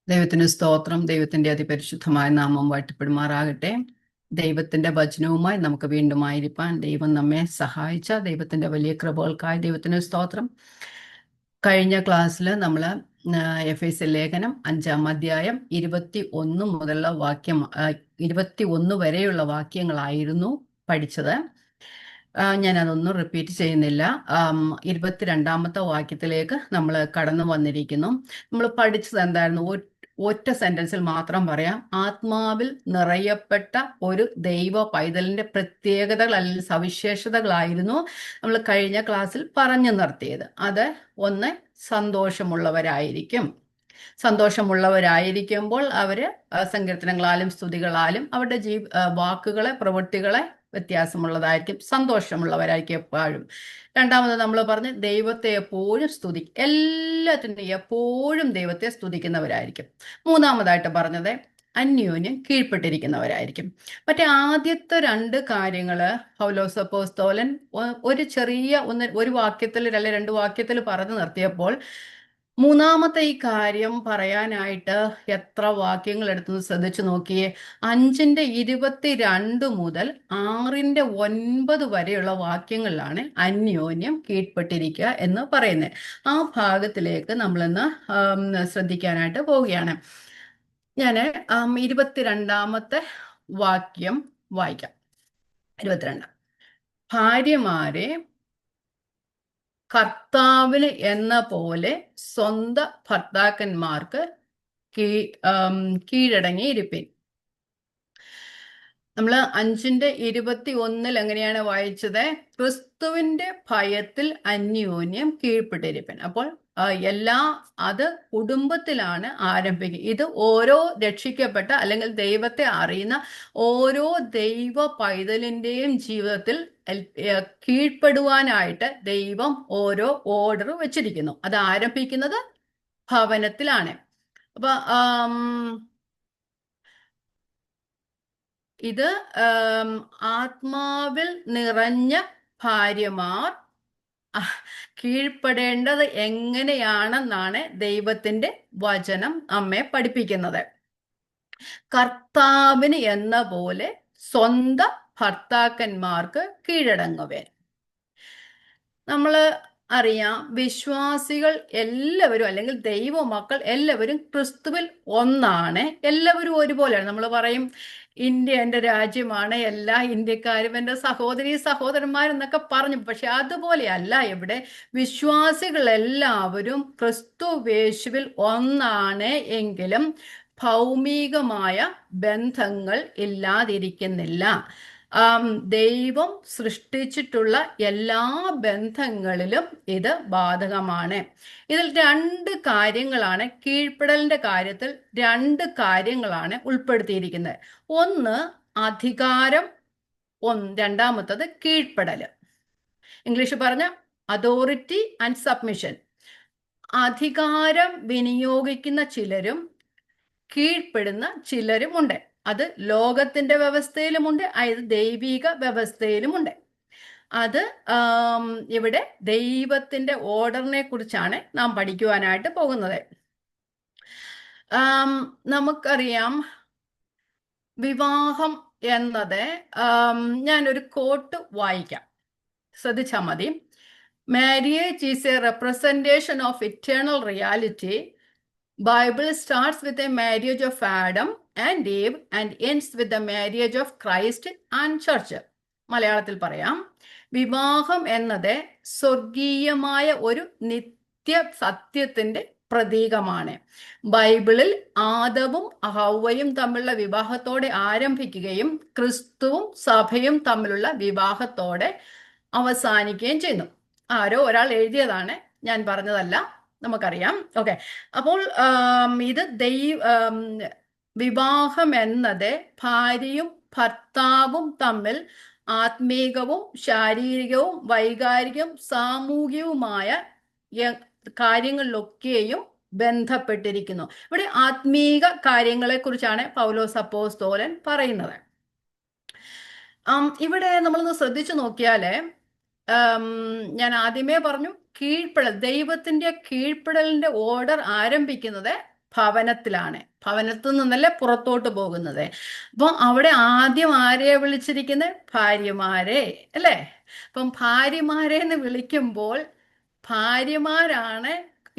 ദൈവത്തിന് സ്തോത്രം. ദൈവത്തിന്റെ അതിപരിശുദ്ധമായ നാമം വാഴ്ത്തപ്പെടുമാറാകട്ടെ. ദൈവത്തിന്റെ വചനവുമായി നമുക്ക് വീണ്ടും ആയിരിക്കാൻ ദൈവം നമ്മെ സഹായിച്ച ദൈവത്തിന്റെ വലിയ കൃപകൾക്കായി ദൈവത്തിന് സ്തോത്രം. കഴിഞ്ഞ ക്ലാസ്സിൽ നമ്മൾ എഫേസ്യ ലേഖനം 5-ാം അധ്യായം 21 മുതലുള്ള 21 വരെയുള്ള വാക്യങ്ങളായിരുന്നു പഠിച്ചത്. ഞാനതൊന്നും റിപ്പീറ്റ് ചെയ്യുന്നില്ല. 22ാമത്തെ വാക്യത്തിലേക്ക് നമ്മൾ കടന്നു വന്നിരിക്കുന്നു. നമ്മൾ പഠിച്ചത് എന്തായിരുന്നു? ഒറ്റ സെന്റൻസിൽ മാത്രം പറയാം. ആത്മാവിൽ നിറയപ്പെട്ട ഒരു ദൈവ പൈതലിന്റെ പ്രത്യേകതകൾ അല്ലെങ്കിൽ സവിശേഷതകളായിരുന്നു നമ്മൾ കഴിഞ്ഞ ക്ലാസ്സിൽ പറഞ്ഞു നിർത്തിയത്. അത് ഒന്ന്, സന്തോഷമുള്ളവരായിരിക്കും. സന്തോഷമുള്ളവരായിരിക്കുമ്പോൾ അവര് സങ്കീർത്തനങ്ങളാലും സ്തുതികളാലും അവരുടെ വാക്കുകളെ, പ്രവൃത്തികളെ വ്യത്യാസമുള്ളതായിരിക്കും. സന്തോഷമുള്ളവരായിരിക്കും എപ്പോഴും. രണ്ടാമത് നമ്മൾ പറഞ്ഞ് ദൈവത്തെ എപ്പോഴും എല്ലാത്തിനും എപ്പോഴും ദൈവത്തെ സ്തുതിക്കുന്നവരായിരിക്കും. മൂന്നാമതായിട്ട് പറഞ്ഞത് അന്യോന്യം കീഴ്പ്പെട്ടിരിക്കുന്നവരായിരിക്കും. മറ്റേ ആദ്യത്തെ രണ്ട് കാര്യങ്ങള് പൗലോസ് അപ്പോസ്തലൻ ഒരു വാക്യത്തിൽ അല്ലെ രണ്ട് വാക്യത്തിൽ പറഞ്ഞു നിർത്തിയപ്പോൾ, മൂന്നാമത്തെ ഈ കാര്യം പറയാനായിട്ട് എത്ര വാക്യങ്ങൾ എടുത്തു ശ്രദ്ധിച്ചു നോക്കിയേ. 5:22 മുതൽ 6:9 വരെയുള്ള വാക്യങ്ങളിലാണ് അന്യോന്യം കീഴ്പ്പെട്ടിരിക്കുക എന്ന് പറയുന്നത്. ആ ഭാഗത്തിലേക്ക് നമ്മളിന്ന് ശ്രദ്ധിക്കാനായിട്ട് പോവുകയാണ്. ഞാൻ 22ാമത്തെ വാക്യം വായിക്കാം. 22. ഭാര്യമാരെ കർത്താവിന് എന്ന പോലെ സ്വന്തം ഭർത്താക്കന്മാർക്ക് കീഴടങ്ങിയിരിപ്പിൻ. നമ്മൾ 5:21 എങ്ങനെയാണ് വായിച്ചത്? ക്രിസ്തുവിന്റെ ഭയത്തിൽ അന്യോന്യം കീഴ്പ്പെട്ടിരിപ്പൻ. അപ്പോൾ അത് കുടുംബത്തിലാണ് ആരംഭിക്കുക. ഇത് ഓരോ രക്ഷിക്കപ്പെട്ട അല്ലെങ്കിൽ ദൈവത്തെ അറിയുന്ന ഓരോ ദൈവ പൈതലിന്റെയും ജീവിതത്തിൽ കീഴ്പ്പെടുവാനായിട്ട് ദൈവം ഓരോ ഓർഡർ വെച്ചിരിക്കുന്നു. അത് ആരംഭിക്കുന്നത് ഭവനത്തിലാണ്. അപ്പൊ ഇത് ആത്മാവിൽ നിറഞ്ഞ ഭാര്യമാർ കീഴ്പ്പെടേണ്ടത് എങ്ങനെയാണെന്നാണ് ദൈവത്തിന്റെ വചനം നമ്മെ പഠിപ്പിക്കുന്നത്. കർത്താവിന് എന്ന പോലെ സ്വന്തം ഭർത്താക്കന്മാർക്ക് കീഴടങ്ങുവൻ. നമ്മൾ അറിയാം, വിശ്വാസികൾ എല്ലാവരും അല്ലെങ്കിൽ ദൈവമക്കൾ എല്ലാവരും ക്രിസ്തുവിൽ ഒന്നാണ്. എല്ലാവരും ഒരുപോലെയാണ്. നമ്മൾ പറയും ഇന്ത്യ എൻ്റെ രാജ്യമാണ്, എല്ലാ ഇന്ത്യക്കാരും എൻ്റെ സഹോദരി സഹോദരന്മാരെന്നൊക്കെ പറഞ്ഞു. പക്ഷെ അതുപോലെയല്ല ഇവിടെ. വിശ്വാസികൾ എല്ലാവരും ക്രിസ്തുവേശുവിൽ ഒന്നാണ് എങ്കിലും ഭൗമികമായ ബന്ധങ്ങൾ ഇല്ലാതിരിക്കുന്നില്ല. ദൈവം സൃഷ്ടിച്ചിട്ടുള്ള എല്ലാ ബന്ധങ്ങളിലും ഇത് ബാധകമാണ്. ഇതിൽ രണ്ട് കാര്യങ്ങളാണ്, കീഴ്പ്പെടലിന്റെ കാര്യത്തിൽ രണ്ട് കാര്യങ്ങളാണ് ഉൾപ്പെടുത്തിയിരിക്കുന്നത്. ഒന്ന് അധികാരം, രണ്ടാമത്തത് കീഴ്പ്പെടല്. ഇംഗ്ലീഷ് പറഞ്ഞ അതോറിറ്റി ആൻഡ് സബ്മിഷൻ. അധികാരം വിനിയോഗിക്കുന്ന ചിലരും കീഴ്പ്പെടുന്ന ചിലരുമുണ്ട്. അത് ലോകത്തിന്റെ വ്യവസ്ഥയിലുമുണ്ട്, അത് ദൈവിക വ്യവസ്ഥയിലുമുണ്ട്. അത് ഇവിടെ ദൈവത്തിന്റെ ഓർഡറിനെ കുറിച്ചാണ് നാം പഠിക്കുവാനായിട്ട് പോകുന്നത്. നമുക്കറിയാം, വിവാഹം എന്നത്, ഞാനൊരു കോട്ട് വായിക്കാം, ശ്രദ്ധിച്ചാൽ മതി. Marriage is A representation of eternal reality. Bible starts with the marriage of Adam and Eve and ends with the marriage of Christ and Church. മലയാളത്തിൽ പറയാം, വിവാഹം എന്നത് സ്വർഗീയമായ ഒരു നിത്യ സത്യത്തിന്റെ പ്രതീകമാണ്. ബൈബിളിൽ ആദവും ഹവ്വയും തമ്മിലുള്ള വിവാഹത്തോടെ ആരംഭിക്കുകയും ക്രിസ്തുവും സഭയും തമ്മിലുള്ള വിവാഹത്തോടെ അവസാനിക്കുകയും ചെയ്യുന്നു. ആരോ ഒരാൾ എഴുതിയതാണ്, ഞാൻ പറഞ്ഞതല്ല, നമുക്കറിയാം. ഓക്കെ, അപ്പോൾ ഇത് വിവാഹം എന്നത് ഭാര്യയും ഭർത്താവും തമ്മിൽ ആത്മീകവും ശാരീരികവും വൈകാരികവും സാമൂഹികവുമായ കാര്യങ്ങളിലൊക്കെയും ബന്ധപ്പെട്ടിരിക്കുന്നു. ഇവിടെ ആത്മീക കാര്യങ്ങളെ കുറിച്ചാണ് പൗലോസ് അപ്പോസ്തലൻ പറയുന്നത്. ഇവിടെ നമ്മളൊന്ന് ശ്രദ്ധിച്ചു നോക്കിയാല്, ഞാൻ ആദ്യമേ പറഞ്ഞു, ദൈവത്തിന്റെ കീഴ്പ്പെടലിന്റെ ഓർഡർ ആരംഭിക്കുന്നത് ഭവനത്തിലാണ്. ഭവനത്തിൽ നിന്നല്ലേ പുറത്തോട്ട് പോകുന്നത്. അപ്പം അവിടെ ആദ്യം ആരെയാ വിളിച്ചിരിക്കുന്നത്? ഭാര്യമാരെ, അല്ലേ? അപ്പം ഭാര്യമാരെ എന്ന് വിളിക്കുമ്പോൾ ഭാര്യമാരാണ്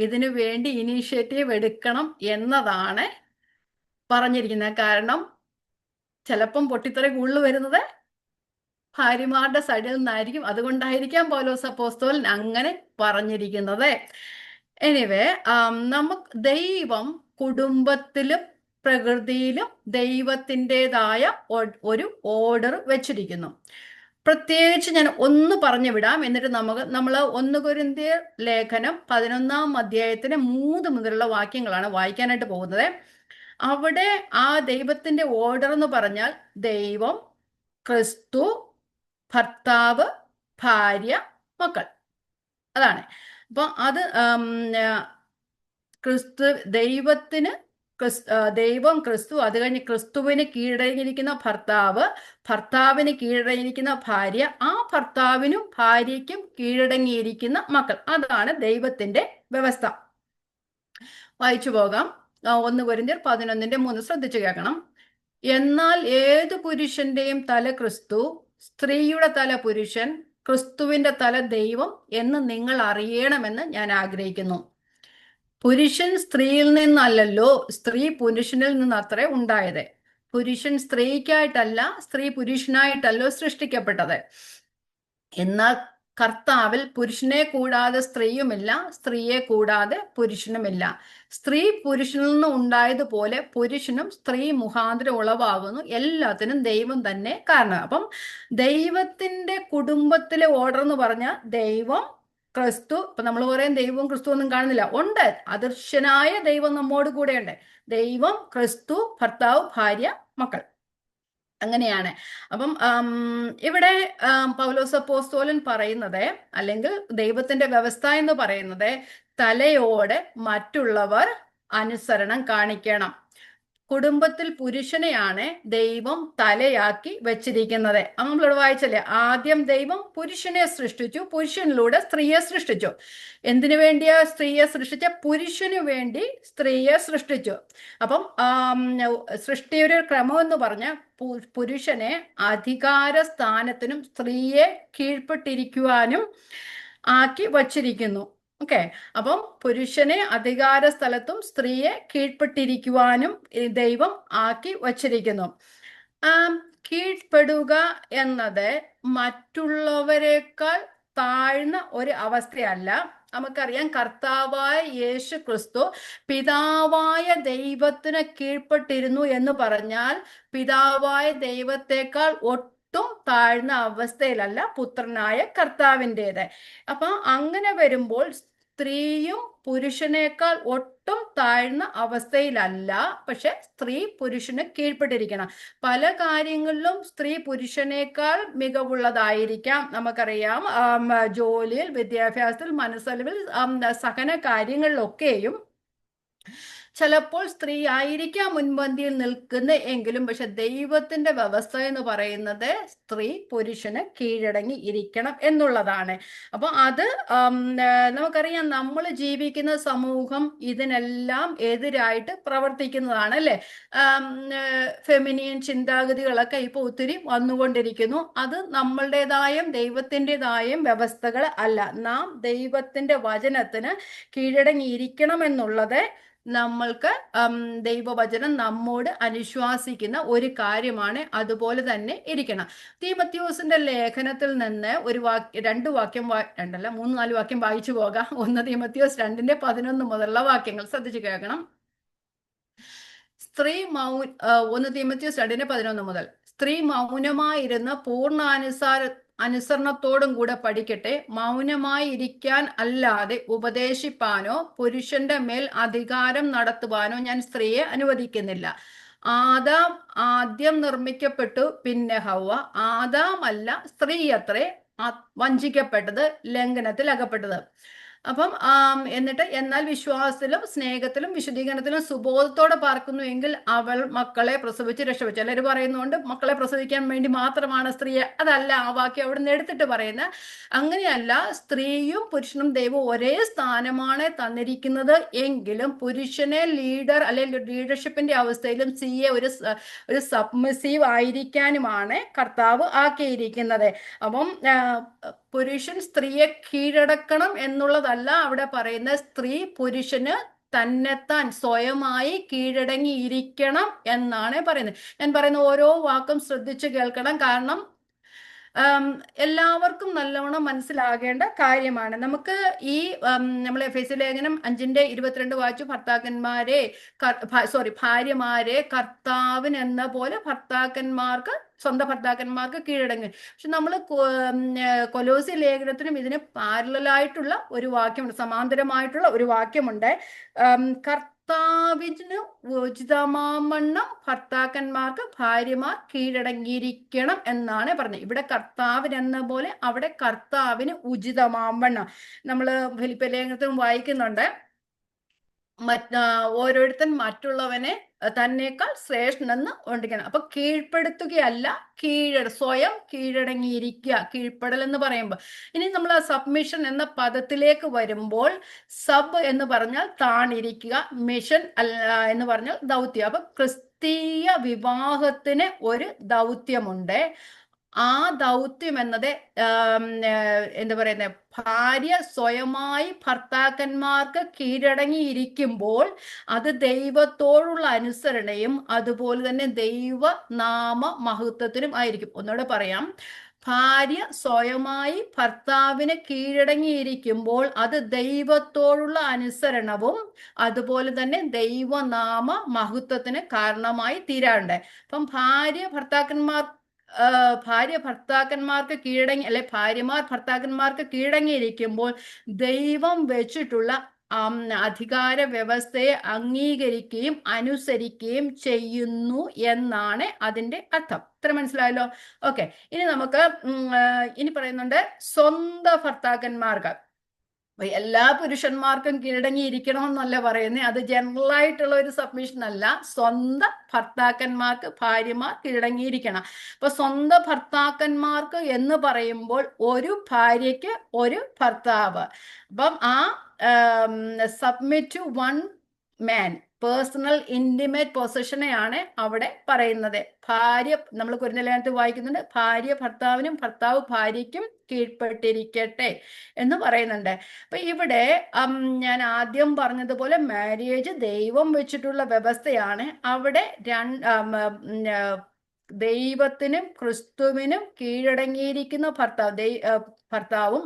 ഇതിനു വേണ്ടി ഇനീഷ്യേറ്റീവ് എടുക്കണം എന്നതാണ് പറഞ്ഞിരിക്കുന്നത്. കാരണം ചിലപ്പം പൊട്ടിത്തെറി കൂടുതൽ വരുന്നത് ഭാര്യമാരുടെ സൈഡിൽ നിന്നായിരിക്കും. അതുകൊണ്ടായിരിക്കാം പൗലോസ് അപ്പോസ്തലൻ അങ്ങനെ പറഞ്ഞിരിക്കുന്നത്. എനിവേ, നമുക്ക് ദൈവം കുടുംബത്തിലും പ്രകൃതിയിലും ദൈവത്തിൻ്റെതായ ഒരു ഓർഡർ വെച്ചിരിക്കുന്നു. പ്രത്യേകിച്ച് ഞാൻ ഒന്ന് പറഞ്ഞു വിടാം, എന്നിട്ട് നമ്മൾ 1 കൊരിന്ത്യർ ലേഖനം 11-ാം അധ്യായത്തിന് 3 മുതലുള്ള വാക്യങ്ങളാണ് വായിക്കാനായിട്ട് പോകുന്നത്. അവിടെ ആ ദൈവത്തിന്റെ ഓർഡർ എന്ന് പറഞ്ഞാൽ ദൈവം, ക്രിസ്തു, ഭർത്താവ്, ഭാര്യ, മക്കൾ, അതാണ്. അപ്പൊ അത് ദൈവം, ക്രിസ്തു, അത് കഴിഞ്ഞ് ക്രിസ്തുവിന് കീഴടങ്ങിയിരിക്കുന്ന ഭർത്താവ്, ഭർത്താവിന് കീഴടങ്ങിയിരിക്കുന്ന ഭാര്യ, ആ ഭർത്താവിനും ഭാര്യയ്ക്കും കീഴടങ്ങിയിരിക്കുന്ന മക്കൾ. അതാണ് ദൈവത്തിന്റെ വ്യവസ്ഥ. വായിച്ചു പോകാം. 1 കൊരിന്ത്യർ 11:3 ശ്രദ്ധിച്ചു കേൾക്കണം. എന്നാൽ ഏതു പുരുഷന്റെയും തല ക്രിസ്തു, സ്ത്രീയുടെ തല പുരുഷൻ, ക്രിസ്തുവിന്റെ തല ദൈവം എന്ന് നിങ്ങൾ അറിയണമെന്ന് ഞാൻ ആഗ്രഹിക്കുന്നു. പുരുഷൻ സ്ത്രീയിൽ നിന്നല്ലല്ലോ, സ്ത്രീ പുരുഷനിൽ നിന്നത്രേ ഉണ്ടായത്. പുരുഷൻ സ്ത്രീക്കായിട്ടല്ല, സ്ത്രീ പുരുഷനായിട്ടല്ലോ സൃഷ്ടിക്കപ്പെട്ടത്. എന്നാൽ കർത്താവിൽ പുരുഷനെ കൂടാതെ സ്ത്രീയുമില്ല, സ്ത്രീയെ കൂടാതെ പുരുഷനുമില്ല. സ്ത്രീ പുരുഷനിൽ നിന്ന് ഉണ്ടായതുപോലെ പുരുഷനും സ്ത്രീ മുഖാന്തരം ഉളവാകുന്നു. എല്ലാത്തിനും ദൈവം തന്നെ കാരണം. അപ്പം ദൈവത്തിന്റെ കുടുംബത്തിലെ ഓർഡർ എന്ന് പറഞ്ഞാൽ ദൈവം, ക്രിസ്തു. ഇപ്പൊ നമ്മൾ പറയും ദൈവവും ക്രിസ്തു ഒന്നും കാണുന്നില്ല, ഉണ്ട്. അദൃശ്യനായ ദൈവം നമ്മോട് കൂടെയുണ്ട്. ദൈവം, ക്രിസ്തു, ഭർത്താവ്, ഭാര്യ, മക്കൾ, അങ്ങനെയാണ്. അപ്പം ഇവിടെ പൗലോസ് അപ്പോസ്തലൻ പറയുന്നത്, അല്ലെങ്കിൽ ദൈവത്തിന്റെ വ്യവസ്ഥ എന്ന് പറയുന്നത്, തലയോട് മറ്റുള്ളവർ അനുസരണം കാണിക്കണം. കുടുംബത്തിൽ പുരുഷനെയാണ് ദൈവം തലയാക്കി വെച്ചിരിക്കുന്നത്. നമ്മളിവിടെ വായിച്ചല്ലേ, ആദ്യം ദൈവം പുരുഷനെ സൃഷ്ടിച്ചു, പുരുഷനിലൂടെ സ്ത്രീയെ സൃഷ്ടിച്ചു. എന്തിനു വേണ്ടിയാ സ്ത്രീയെ സൃഷ്ടിച്ച? പുരുഷനു വേണ്ടി സ്ത്രീയെ സൃഷ്ടിച്ചു. അപ്പം സൃഷ്ടിയുടെ ക്രമം എന്ന് പറഞ്ഞ പുരുഷനെ അധികാര സ്ഥാനത്തിനും സ്ത്രീയെ കീഴ്പ്പെട്ടിരിക്കുവാനും ആക്കി വച്ചിരിക്കുന്നു. ഓക്കെ. അപ്പം പുരുഷനെ അധികാര സ്ഥലത്തും സ്ത്രീയെ കീഴ്പ്പെട്ടിരിക്കുവാനും ദൈവം ആക്കി വച്ചിരിക്കുന്നു. കീഴ്പ്പെടുക എന്നത് മറ്റുള്ളവരെക്കാൾ താഴ്ന്ന ഒരു അവസ്ഥയല്ല. നമുക്കറിയാം, കർത്താവായ യേശു ക്രിസ്തു പിതാവായ ദൈവത്തിന് കീഴ്പ്പെട്ടിരുന്നു എന്ന് പറഞ്ഞാൽ പിതാവായ ദൈവത്തെക്കാൾ ഒട്ടും താഴ്ന്ന അവസ്ഥയിലല്ല പുത്രനായ കർത്താവിൻ്റെത്. അപ്പൊ അങ്ങനെ വരുമ്പോൾ സ്ത്രീയും പുരുഷനേക്കാൾ ഒട്ടും താഴ്ന്ന അവസ്ഥയിലല്ല. പക്ഷെ സ്ത്രീ പുരുഷന് കീഴ്പ്പെട്ടിരിക്കണം. പല കാര്യങ്ങളിലും സ്ത്രീ പുരുഷനേക്കാൾ മികവുള്ളതായിരിക്കാം. നമുക്കറിയാം, ജോലിയിൽ, വിദ്യാഭ്യാസത്തിൽ, മനസ്സലിവിൽ, സഹന കാര്യങ്ങളിലൊക്കെയും ചിലപ്പോൾ സ്ത്രീ ആയിരിക്കാം മുൻപന്തിയിൽ നിൽക്കുന്ന എങ്കിലും, പക്ഷെ ദൈവത്തിന്റെ വ്യവസ്ഥ എന്ന് പറയുന്നത് സ്ത്രീ പുരുഷന് കീഴടങ്ങി ഇരിക്കണം എന്നുള്ളതാണ്. അപ്പൊ അത് നമുക്കറിയാം, നമ്മൾ ജീവിക്കുന്ന സമൂഹം ഇതിനെല്ലാം എതിരായിട്ട് പ്രവർത്തിക്കുന്നതാണ്, അല്ലെ? ഫെമിനിയൻ ചിന്താഗതികളൊക്കെ ഇപ്പൊ ഒത്തിരി വന്നുകൊണ്ടിരിക്കുന്നു. അത് നമ്മളുടേതായും ദൈവത്തിൻ്റെതായും വ്യവസ്ഥകൾ അല്ല. നാം ദൈവത്തിന്റെ വചനത്തിന് കീഴടങ്ങിയിരിക്കണം എന്നുള്ളത് നമ്മൾക്ക് ദൈവവചനം നമ്മോട് അനുശ്വാസിക്കുന്ന ഒരു കാര്യമാണ്. അതുപോലെ തന്നെ ഇരിക്കണം. തീമോഥെയോസിന്റെ ലേഖനത്തിൽ നിന്ന് ഒരു വാക്യം, 3-4 വാക്യം വായിച്ചു പോകാം. 1 തീമോഥെയോസ് 2:11 മുതലുള്ള വാക്യങ്ങൾ ശ്രദ്ധിച്ചു കേൾക്കണം. 1 തീമോഥെയോസ് 2:11 മുതൽ, സ്ത്രീ മൗനമായിരുന്ന പൂർണ്ണ അനുസരണത്തോടും കൂടെ പഠിക്കട്ടെ. മൗനമായി ഇരിക്കാൻ അല്ലാതെ ഉപദേശിപ്പാനോ പുരുഷന്റെ മേൽ അധികാരം നടത്തുവാനോ ഞാൻ സ്ത്രീയെ അനുവദിക്കുന്നില്ല. ആദാം ആദ്യം നിർമ്മിക്കപ്പെട്ടു, പിന്നെ ഹവ്വ. ആദാം അല്ല, സ്ത്രീ അത്രേ വഞ്ചിക്കപ്പെട്ടത്, ലംഘനത്തിൽ അകപ്പെട്ടത്. അപ്പം എന്നിട്ട് എന്നാൽ വിശ്വാസത്തിലും സ്നേഹത്തിലും വിശുദ്ധീകരണത്തിലും സുബോധത്തോടെ പാർക്കുന്നു എങ്കിൽ അവൾ മക്കളെ പ്രസവിച്ച് രക്ഷപ്പെട്ടു. ചിലർ പറയുന്നുണ്ട് മക്കളെ പ്രസവിക്കാൻ വേണ്ടി മാത്രമാണ് സ്ത്രീയെ. അതല്ല ആ വാക്യം അവിടെ നിന്ന് എടുത്തിട്ട് പറയുന്നത്. അങ്ങനെയല്ല, സ്ത്രീയും പുരുഷനും ദൈവം ഒരേ സ്ഥാനമാണ് തന്നിരിക്കുന്നത് എങ്കിലും പുരുഷനെ ലീഡർ അല്ലെങ്കിൽ ലീഡർഷിപ്പിന്റെ അവസ്ഥയിലും സ്ത്രീയെ ഒരു സബ്മിസീവ് ആയിരിക്കാനുമാണ് കർത്താവ് ആക്കിയിരിക്കുന്നത്. അപ്പം പുരുഷൻ സ്ത്രീയെ കീഴടക്കണം എന്നുള്ളതല്ല അവിടെ പറയുന്ന. സ്ത്രീ പുരുഷന് തന്നെത്താൻ സ്വയമായി കീഴടങ്ങിയിരിക്കണം എന്നാണ് പറയുന്നത്. ഞാൻ പറയുന്ന ഓരോ വാക്കും ശ്രദ്ധിച്ചു കേൾക്കണം. കാരണം എല്ലാവർക്കും നല്ലോണം മനസ്സിലാകേണ്ട കാര്യമാണ്. നമുക്ക് ഈ നമ്മൾ എഫേസ്യ ലേഖനം 5:22 വായിച്ചു, ഭാര്യമാരെ കർത്താവിന് എന്ന പോലെ സ്വന്തം ഭർത്താക്കന്മാർക്ക് കീഴടങ്ങി. പക്ഷെ നമ്മൾ കൊലോസ്യ ലേഖനത്തിനും ഇതിന് പാരലായിട്ടുള്ള ഒരു വാക്യമുണ്ട്, സമാന്തരമായിട്ടുള്ള ഒരു വാക്യമുണ്ട്. കർത്താവിന് ഉചിതമാവണ്ണം ഭർത്താക്കന്മാർക്ക് ഭാര്യമാർ കീഴടങ്ങിയിരിക്കണം എന്നാണ് പറഞ്ഞത്. ഇവിടെ കർത്താവിന് എന്ന പോലെ, അവിടെ കർത്താവിന് ഉചിതമാവണ്ണം. നമ്മൾ ഫിലിപ്പിയ ലേഖനത്തിലും വായിക്കുന്നുണ്ട്, ഓരോരുത്തൻ മറ്റുള്ളവനെ തന്നേക്കാൾ ശ്രേഷ്ഠനെന്ന് ഉണ്ടിക്കണം. അപ്പൊ കീഴ്പ്പെടുത്തുകയല്ല, സ്വയം കീഴടങ്ങിയിരിക്കുക, കീഴ്പ്പെടൽ എന്ന് പറയുമ്പോൾ. ഇനി നമ്മൾ ആ സബ്മിഷൻ എന്ന പദത്തിലേക്ക് വരുമ്പോൾ, സബ് എന്ന് പറഞ്ഞാൽ താണിരിക്കുക, മിഷൻ എന്ന് പറഞ്ഞാൽ ദൗത്യം. അപ്പൊ ക്രിസ്തീയ വിവാഹത്തിന് ഒരു ദൗത്യമുണ്ട്. ആ ദൗത്യം എന്നത് എന്താ പറയുന്നത്, ഭാര്യ സ്വയമായി ഭർത്താക്കന്മാർക്ക് കീഴടങ്ങിയിരിക്കുമ്പോൾ അത് ദൈവത്തോടുള്ള അനുസരണയും അതുപോലെ തന്നെ ദൈവനാമ മഹത്വത്തിനും ആയിരിക്കും. ഒന്നുകൂടെ പറയാം, ഭാര്യ സ്വയമായി ഭർത്താവിന് കീഴടങ്ങിയിരിക്കുമ്പോൾ അത് ദൈവത്തോടുള്ള അനുസരണവും അതുപോലെ തന്നെ ദൈവനാമ മഹത്വത്തിന് കാരണമായി തീരാറുണ്ട്. അപ്പം ഭാര്യ ഭർത്താക്കന്മാർക്ക് കീഴടങ്ങി, അല്ലെ ഭാര്യമാർ ഭർത്താക്കന്മാർക്ക് കീഴടങ്ങിയിരിക്കുമ്പോൾ ദൈവം വെച്ചിട്ടുള്ള അധികാര വ്യവസ്ഥയെ അംഗീകരിക്കുകയും അനുസരിക്കുകയും ചെയ്യുന്നു എന്നാണ് അതിന്റെ അർത്ഥം. ഇത്ര മനസ്സിലായല്ലോ? ഓക്കെ. ഇനി നമുക്ക് ഇനി പറയുന്നുണ്ട് സ്വന്തം ഭർത്താക്കന്മാർക്ക്. എല്ലാ പുരുഷന്മാർക്കും കീഴടങ്ങിയിരിക്കണമെന്നല്ല പറയുന്നത്. അത് ജനറൽ ആയിട്ടുള്ള ഒരു സബ്മിഷൻ അല്ല. സ്വന്തം ഭർത്താക്കന്മാർക്ക് ഭാര്യമാർ കീഴടങ്ങിയിരിക്കണം. അപ്പൊ സ്വന്തം ഭർത്താക്കന്മാർക്ക് എന്ന് പറയുമ്പോൾ ഒരു ഭാര്യയ്ക്ക് ഒരു ഭർത്താവ്. അപ്പം ആ submit to one man, personal intimate പൊസിഷനെയാണ് അവിടെ പറയുന്നത്. നമ്മൾ കൊരിന്ത്യർ വായിക്കുന്നുണ്ട്, ഭാര്യ ഭർത്താവിനും ഭർത്താവ് ഭാര്യയ്ക്കും കീഴ്പ്പെട്ടിരിക്കട്ടെ എന്ന് പറയുന്നുണ്ട്. അപ്പൊ ഇവിടെ ഞാൻ ആദ്യം പറഞ്ഞതുപോലെ മാരേജ് ദൈവം വെച്ചിട്ടുള്ള വ്യവസ്ഥയാണ്. അവിടെ ദൈവത്തിനും ക്രിസ്തുവിനും കീഴടങ്ങിയിരിക്കുന്ന ഭർത്താവും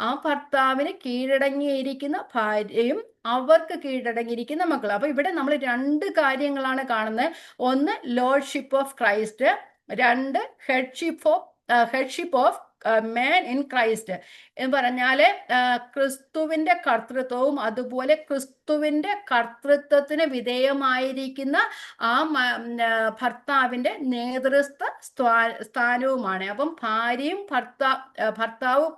ആ ഭർത്താവിന് കീഴടങ്ങിയിരിക്കുന്ന ഭാര്യയും അവർക്ക് കീഴടങ്ങിയിരിക്കുന്ന മക്കൾ. അപ്പൊ ഇവിടെ നമ്മൾ രണ്ട് കാര്യങ്ങളാണ് കാണുന്നത്. ഒന്ന് ലോർഡ്ഷിപ്പ് ഓഫ് ക്രൈസ്റ്റ്, രണ്ട് headship of man in Christ എന്ന് പറഞ്ഞാല് ക്രിസ്തുവിന്റെ കർത്തൃത്വവും അതുപോലെ ക്രിസ്തുവിന്റെ കർത്തൃത്വത്തിന് വിധേയമായിരിക്കുന്ന ആ ഭർത്താവിന്റെ നേതൃത്വ സ്ഥാനവുമാണ്. അപ്പം ഭാര്യയും ഭർത്താവും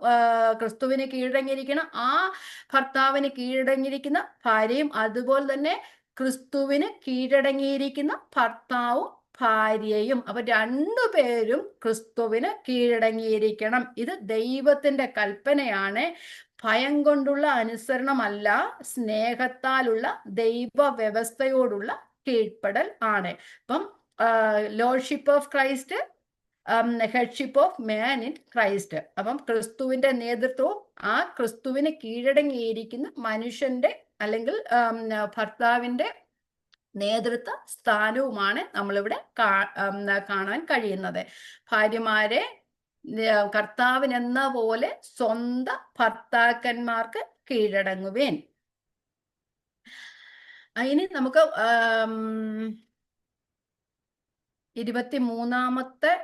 ക്രിസ്തുവിന് കീഴടങ്ങിയിരിക്കണം, ആ ഭർത്താവിന് കീഴടങ്ങിയിരിക്കുന്ന ഭാര്യയും അതുപോലെ തന്നെ ക്രിസ്തുവിന് കീഴടങ്ങിയിരിക്കുന്ന ഭർത്താവും ഭാര്യയും. അപ്പൊ രണ്ടുപേരും ക്രിസ്തുവിന് കീഴടങ്ങിയിരിക്കണം. ഇത് ദൈവത്തിന്റെ കൽപ്പനയാണ്. ഭയം കൊണ്ടുള്ള അനുസരണമല്ല, സ്നേഹത്താലുള്ള ദൈവ വ്യവസ്ഥയോടുള്ള കീഴ്പ്പെടൽ ആണ്. അപ്പം lordship of Christ, headship of man in Christ. അപ്പം ക്രിസ്തുവിന്റെ നേതൃത്വവും ആ ക്രിസ്തുവിന് കീഴടങ്ങിയിരിക്കുന്ന മനുഷ്യന്റെ അല്ലെങ്കിൽ ഭർത്താവിന്റെ നേതൃത്വ സ്ഥാനവുമാണ് നമ്മളിവിടെ കാണാൻ കഴിയുന്നത്. ഭാര്യമാരെ കർത്താവിനെന്ന പോലെ സ്വന്തം ഭർത്താക്കന്മാർക്ക് കീഴടങ്ങുവേൻ. ഇനി നമുക്ക് 23-ാമത്തെ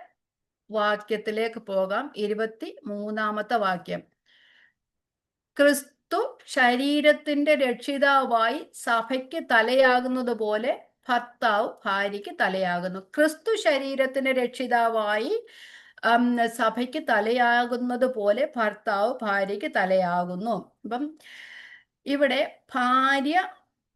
വാക്യത്തിലേക്ക് പോകാം. 23-ാമത്തെ വാക്യം, ക്രിസ്തു ശരീരത്തിന്റെ രക്ഷിതാവായി സഭയ്ക്ക് തലയാകുന്നത് പോലെ ഭർത്താവ് ഭാര്യയ്ക്ക് തലയാകുന്നു. ക്രിസ്തു ശരീരത്തിന്റെ രക്ഷിതാവായി സഭയ്ക്ക് തലയാകുന്നത് പോലെ ഭർത്താവ് ഭാര്യയ്ക്ക് തലയാകുന്നു. അപ്പം ഇവിടെ ഭാര്യ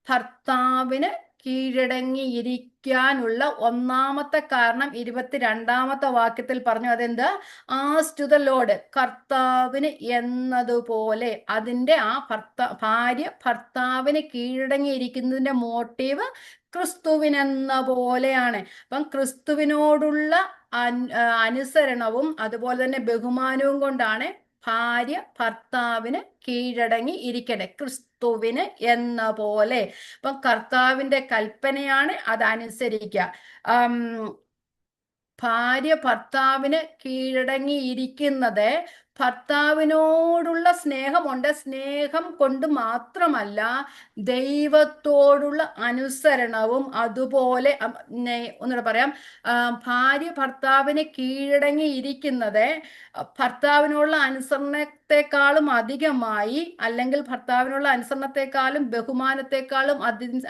ഭർത്താവിന് കീഴടങ്ങിയിരിക്കാനുള്ള ഒന്നാമത്തെ കാരണം 22-ാമത്തെ വാക്യത്തിൽ പറഞ്ഞു. അതെന്ത്? ആസ് ടു ദ ലോർഡ്, കർത്താവിന് എന്നതുപോലെ. അതിൻ്റെ ആ ഭാര്യ ഭർത്താവിന് കീഴടങ്ങിയിരിക്കുന്നതിന്റെ മോട്ടീവ് ക്രിസ്തുവിനെന്ന പോലെയാണ്. അപ്പം ക്രിസ്തുവിനോടുള്ള അനുസരണവും അതുപോലെ തന്നെ ബഹുമാനവും കൊണ്ടാണ് ഭാര്യ ഭർത്താവിന് കീഴടങ്ങി ഇരിക്കട്ടെ, ക്രിസ്തുവിന് എന്ന പോലെ. അപ്പം കർത്താവിന്റെ കൽപ്പനയാണ് അതനുസരിക്കുക. ഭാര്യ ഭർത്താവിന് കീഴടങ്ങിയിരിക്കുന്നത് ഭർത്താവിനോടുള്ള സ്നേഹമുണ്ട്. സ്നേഹം കൊണ്ട് മാത്രമല്ല, ദൈവത്തോടുള്ള അനുസരണവും അതുപോലെ. ഒന്നുകൂടെ പറയാം. ഭാര്യ ഭർത്താവിന് കീഴടങ്ങിയിരിക്കുന്നത് ഭർത്താവിനുള്ള അനുസരണത്തെക്കാളും അധികമായി, അല്ലെങ്കിൽ ഭർത്താവിനുള്ള അനുസരണത്തെക്കാളും ബഹുമാനത്തെക്കാളും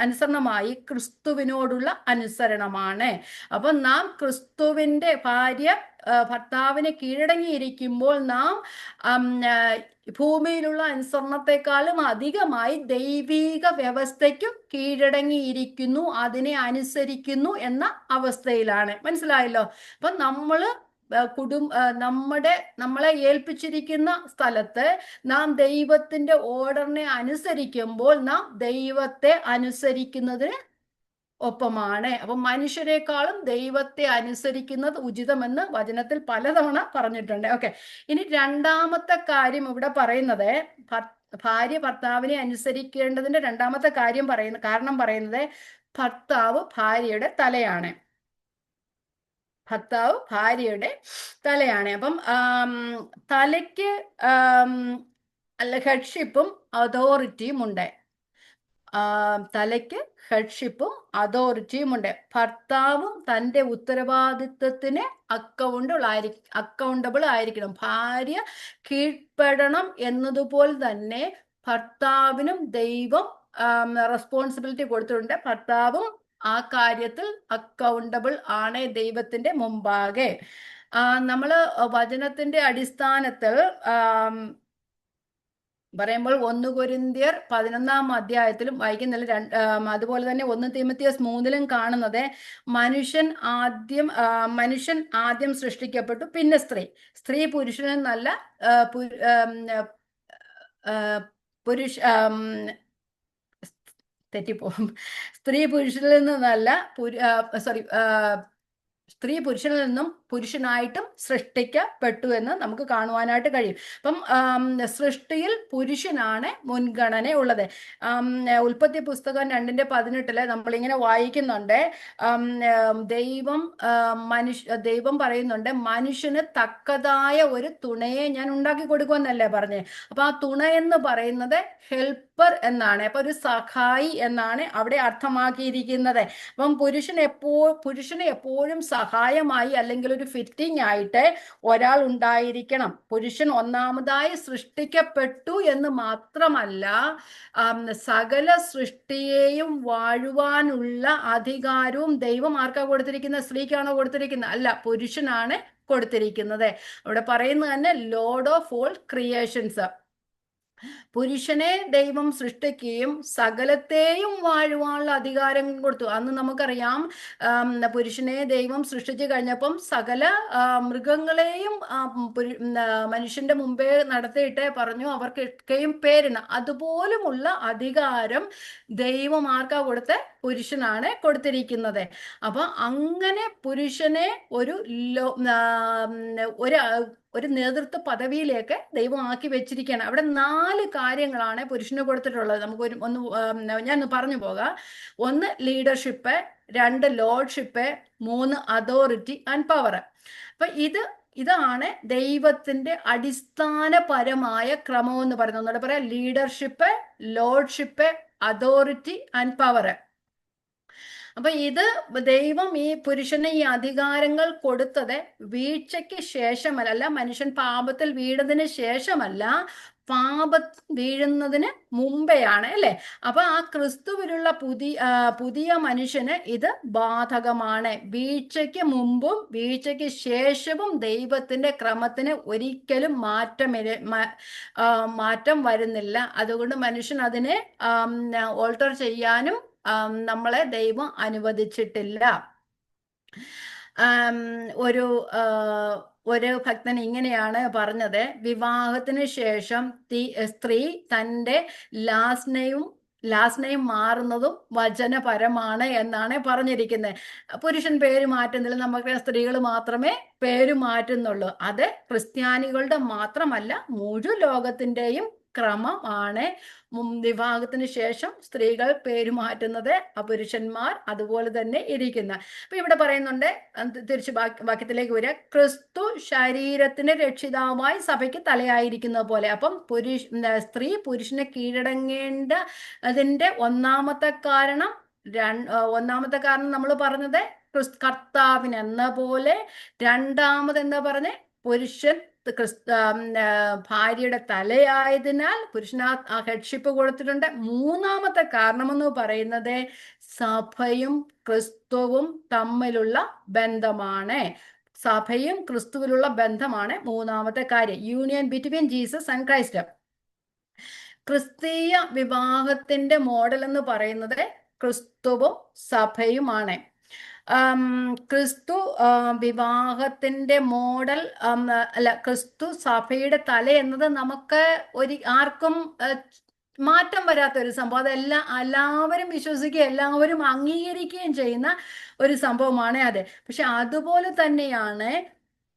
അനുസരണമായി ക്രിസ്തുവിനോടുള്ള അനുസരണമാണ്. അപ്പൊ നാം ക്രിസ്തുവിന്റെ ഭാര്യ ഭർത്താവിന് കീഴടങ്ങിയിരിക്കുമ്പോൾ നാം ഭൂമിയിലുള്ള അനുസരണത്തെക്കാളും അധികമായി ദൈവിക വ്യവസ്ഥയ്ക്കും കീഴടങ്ങിയിരിക്കുന്നു, അതിനെ അനുസരിക്കുന്നു എന്ന അവസ്ഥയിലാണ്. മനസ്സിലായല്ലോ? അപ്പൊ നമ്മളെ ഏൽപ്പിച്ചിരിക്കുന്ന സ്ഥലത്ത് നാം ദൈവത്തിന്റെ ഓർഡറിനെ അനുസരിക്കുമ്പോൾ നാം ദൈവത്തെ അനുസരിക്കുന്നതിന് ഒപ്പമാണ്. അപ്പൊ മനുഷ്യരെക്കാളും ദൈവത്തെ അനുസരിക്കുന്നത് ഉചിതമെന്ന് വചനത്തിൽ പലതവണ പറഞ്ഞിട്ടുണ്ട്. ഓക്കെ, ഇനി രണ്ടാമത്തെ കാര്യം ഇവിടെ പറയുന്നത്, ഭാര്യ ഭർത്താവിനെ അനുസരിക്കേണ്ടതിന്റെ രണ്ടാമത്തെ കാരണം പറയുന്നത് ഭർത്താവ് ഭാര്യയുടെ തലയാണ്. ഭർത്താവ് ഭാര്യയുടെ തലയാണ്. അപ്പം തലയ്ക്ക് ഹെഡ്ഷിപ്പും അതോറിറ്റിയും ഉണ്ട്. തലയ്ക്ക് ഹെഡ്ഷിപ്പും അതോറിറ്റിയും ഉണ്ട്. ഭർത്താവും തൻ്റെ ഉത്തരവാദിത്വത്തിന് അക്കൗണ്ടബിൾ ആയിരിക്കണം. ഭാര്യ കീഴ്പ്പെടണം എന്നതുപോലെ തന്നെ ഭർത്താവിനും ദൈവം റെസ്പോൺസിബിലിറ്റി കൊടുത്തിട്ടുണ്ട്. ഭർത്താവും ആ കാര്യത്തിൽ അക്കൗണ്ടബിൾ ആണ് ദൈവത്തിന്റെ മുമ്പാകെ. നമ്മള് വചനത്തിന്റെ അടിസ്ഥാനത്തിൽ പറയുമ്പോൾ 1 കൊരിന്ത്യർ 11-ാം അധ്യായത്തിലും വായിക്കുന്നില്ല, അതുപോലെ തന്നെ 1 തീമോഥെയോസ് 3-ലും കാണുന്നത് മനുഷ്യൻ ആദ്യം സൃഷ്ടിക്കപ്പെട്ടു, പിന്നെ സ്ത്രീ പുരുഷനിൽ നിന്നല്ല, തെറ്റിപ്പോകും. സ്ത്രീ പുരുഷനിൽ നിന്നല്ല, സ്ത്രീ പുരുഷനിൽ നിന്നും പുരുഷനായിട്ടും സൃഷ്ടിക്കപ്പെട്ടു എന്ന് നമുക്ക് കാണുവാനായിട്ട് കഴിയും. അപ്പം സൃഷ്ടിയിൽ പുരുഷനാണ് മുൻഗണന ഉള്ളത്. ഉൽപ്പത്തി പുസ്തകം 2:18 നമ്മളിങ്ങനെ വായിക്കുന്നുണ്ട്, ദൈവം പറയുന്നുണ്ട്, മനുഷ്യന് തക്കതായ ഒരു തുണയെ ഞാൻ ഉണ്ടാക്കി കൊടുക്കുമെന്നല്ലേ പറഞ്ഞേ. അപ്പൊ ആ തുണ എന്ന് പറയുന്നത് ഹെൽപ്പർ എന്നാണ്. അപ്പൊ ഒരു സഹായി എന്നാണ് അവിടെ അർത്ഥമാക്കിയിരിക്കുന്നത്. അപ്പം പുരുഷന് എപ്പോഴും സഹായമായി അല്ലെങ്കിൽ ഒരു ഫിറ്റിംഗ് ആയിട്ട് ഒരാൾ ഉണ്ടായിരിക്കണം. പുരുഷൻ ഒന്നാമതായി സൃഷ്ടിക്കപ്പെട്ടു എന്ന് മാത്രമല്ല, സകല സൃഷ്ടിയെയും വാഴുവാനുള്ള അധികാരവും ദൈവം ആർക്കാ കൊടുത്തിരിക്കുന്നത്? സ്ത്രീക്കാണോ കൊടുത്തിരിക്കുന്നത്? അല്ല, പുരുഷനാണ് കൊടുത്തിരിക്കുന്നത്. അവിടെ പറയുന്നത് തന്നെ ലോർഡ് ഓഫ് ഓൾ ക്രിയേഷൻസ്. പുരുഷനെ ദൈവം സൃഷ്ടിക്കുകയും സകലത്തെയും വാഴുവാനുള്ള അധികാരം കൊടുത്തു. അന്ന് നമുക്കറിയാം, പുരുഷനെ ദൈവം സൃഷ്ടിച്ചു കഴിഞ്ഞപ്പം സകല മൃഗങ്ങളെയും മനുഷ്യന്റെ മുമ്പേ നടത്തിയിട്ട് പറഞ്ഞു അവർക്കൊക്കെയും പേരിന്. അതുപോലുമുള്ള അധികാരം ദൈവം ആർക്കാ കൊടുത്ത? പുരുഷനാണ് കൊടുത്തിരിക്കുന്നത്. അപ്പൊ അങ്ങനെ പുരുഷനെ ഒരു നേതൃത്വ പദവിയിലേക്ക് ദൈവം ആക്കി വെച്ചിരിക്കുകയാണ്. അവിടെ 4 കാര്യങ്ങളാണ് പുരുഷന് കൊടുത്തിട്ടുള്ളത്. ഞാൻ പറഞ്ഞു പോകാം. 1 leadership, 2 lordship, 3 authority and power. അപ്പൊ ഇതാണ് ദൈവത്തിന്റെ അടിസ്ഥാനപരമായ ക്രമം എന്ന് പറയുന്നത്. ഒന്നുകൂടെ പറയാം: leadership, lordship, authority and power. അപ്പൊ ദൈവം ഈ പുരുഷന് ഈ അധികാരങ്ങൾ കൊടുത്തത് വീഴ്ചയ്ക്ക് ശേഷമല്ല, മനുഷ്യൻ പാപത്തിൽ വീണതിന് ശേഷമല്ല, പാപത്തിൽ വീഴുന്നതിന് മുമ്പെയാണ് അല്ലേ? അപ്പൊ ആ ക്രിസ്തുവിലുള്ള പുതിയ മനുഷ്യന് ഇത് ബാധകമാണ്. വീഴ്ചയ്ക്ക് മുമ്പും വീഴ്ചയ്ക്ക് ശേഷവും ദൈവത്തിന്റെ ക്രമത്തിന് ഒരിക്കലും മാറ്റം വരുന്നില്ല. അതുകൊണ്ട് മനുഷ്യൻ അതിനെ ഓൾട്ടർ ചെയ്യാനും നമ്മളെ ദൈവം അനുവദിച്ചിട്ടില്ല. ഒരു ഒരു ഭക്തൻ ഇങ്ങനെയാണ് പറഞ്ഞത്: വിവാഹത്തിന് ശേഷം സ്ത്രീ തൻ്റെ ലാസ്റ്റ് നെയിം മാറുന്നതും വചനപരമാണ് എന്നാണ് പറഞ്ഞിരിക്കുന്നത്. പുരുഷൻ പേര് മാറ്റുന്നില്ല, നമുക്ക് സ്ത്രീകൾ മാത്രമേ പേര് മാറ്റുന്നുള്ളൂ. അത് ക്രിസ്ത്യാനികളുടെ മാത്രമല്ല, മുഴുവൻ ലോകത്തിൻ്റെയും ക്രമമാണ്. വിവാഹത്തിന് ശേഷം സ്ത്രീകൾ പേര് മാറ്റുന്നത്, പുരുഷന്മാർ അതുപോലെ തന്നെ ഇരിക്കുന്ന. അപ്പൊ ഇവിടെ പറയുന്നുണ്ട്, തിരിച്ചു വാക്യത്തിലേക്ക് വരിക: ക്രിസ്തു ശരീരത്തിന്റെ രക്ഷിതാവായി സഭയ്ക്ക് തലയായിരിക്കുന്ന പോലെ. അപ്പം സ്ത്രീ പുരുഷനെ കീഴടങ്ങേണ്ട അതിന്റെ ഒന്നാമത്തെ കാരണം നമ്മൾ പറഞ്ഞത് കർത്താവിന് എന്ന പോലെ. രണ്ടാമത് എന്താ പറഞ്ഞേ? പുരുഷൻ ഭാര്യയുടെ തലയായതിനാൽ പുരുഷന് ആ ഹെഡ്ഷിപ്പ് കൊടുത്തിട്ടുണ്ട്. മൂന്നാമത്തെ കാരണമെന്ന് പറയുന്നത് സഭയും ക്രിസ്തുവും തമ്മിലുള്ള ബന്ധമാണ്. സഭയും ക്രിസ്തുവിലുള്ള ബന്ധമാണ് മൂന്നാമത്തെ കാര്യം. Union between Jesus and Christ. ക്രിസ്തീയ വിവാഹത്തിന്റെ മോഡൽ എന്ന് പറയുന്നത് ക്രിസ്തുവും സഭയുമാണ്. ക്രിസ്തു വിവാഹത്തിന്റെ മോഡൽ ക്രിസ്തു സഭയുടെ തല എന്നത് നമുക്ക് ആർക്കും മാറ്റം വരാത്ത ഒരു സംഭവം. അതെല്ലാം എല്ലാവരും വിശ്വസിക്കുകയും എല്ലാവരും അംഗീകരിക്കുകയും ചെയ്യുന്ന ഒരു സംഭവമാണ് അത്. പക്ഷെ അതുപോലെ തന്നെയാണ്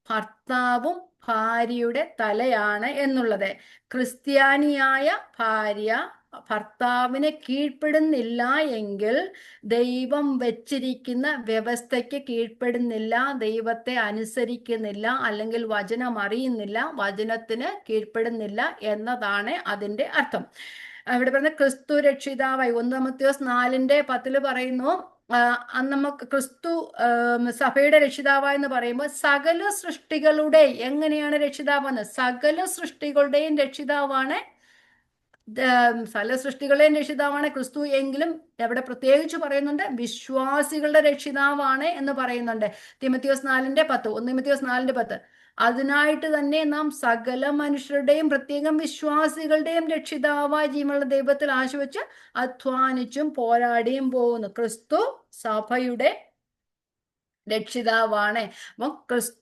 ഭർത്താവും ഭാര്യയുടെ തലയാണ് എന്നുള്ളത്. ക്രിസ്ത്യാനിയായ ഭാര്യ ഭർത്താവിനെ കീഴ്പ്പെടുന്നില്ല എങ്കിൽ ദൈവം വെച്ചിരിക്കുന്ന വ്യവസ്ഥയ്ക്ക് കീഴ്പ്പെടുന്നില്ല, ദൈവത്തെ അനുസരിക്കുന്നില്ല, അല്ലെങ്കിൽ വചനം അറിയുന്നില്ല, വചനത്തിന് കീഴ്പ്പെടുന്നില്ല എന്നതാണ് അതിൻ്റെ അർത്ഥം. ഇവിടെ പറഞ്ഞ ക്രിസ്തു രക്ഷിതാവായി 1 തിമോഥെയോസ് 4:10 പറയുന്നു, നമുക്ക് ക്രിസ്തു സഭയുടെ രക്ഷിതാവെന്ന് പറയുമ്പോൾ സകല സൃഷ്ടികളുടെ എങ്ങനെയാണ് രക്ഷിതാവെന്ന്? സകല സൃഷ്ടികളുടെയും രക്ഷിതാവാണ്. സകല സൃഷ്ടികളുടെയും രക്ഷിതാവാണ് ക്രിസ്തു എങ്കിലും അവിടെ പ്രത്യേകിച്ച് പറയുന്നുണ്ട് വിശ്വാസികളുടെ രക്ഷിതാവാണ് എന്ന് പറയുന്നുണ്ട്. തിമോഥെയോസ് 4:10, 1 തിമോഥെയോസ് 4:10. അതിനായിട്ട് തന്നെ നാം സകല മനുഷ്യരുടെയും പ്രത്യേകം വിശ്വാസികളുടെയും രക്ഷിതാവായ ജീവനുള്ള ദൈവത്തിൽ ആശ്രയിച്ച് അധ്വാനിച്ചും പോരാടിയും പോകുന്നു. ക്രിസ്തു സഭയുടെ രക്ഷിതാവാണ്. അപ്പം ക്രിസ്തു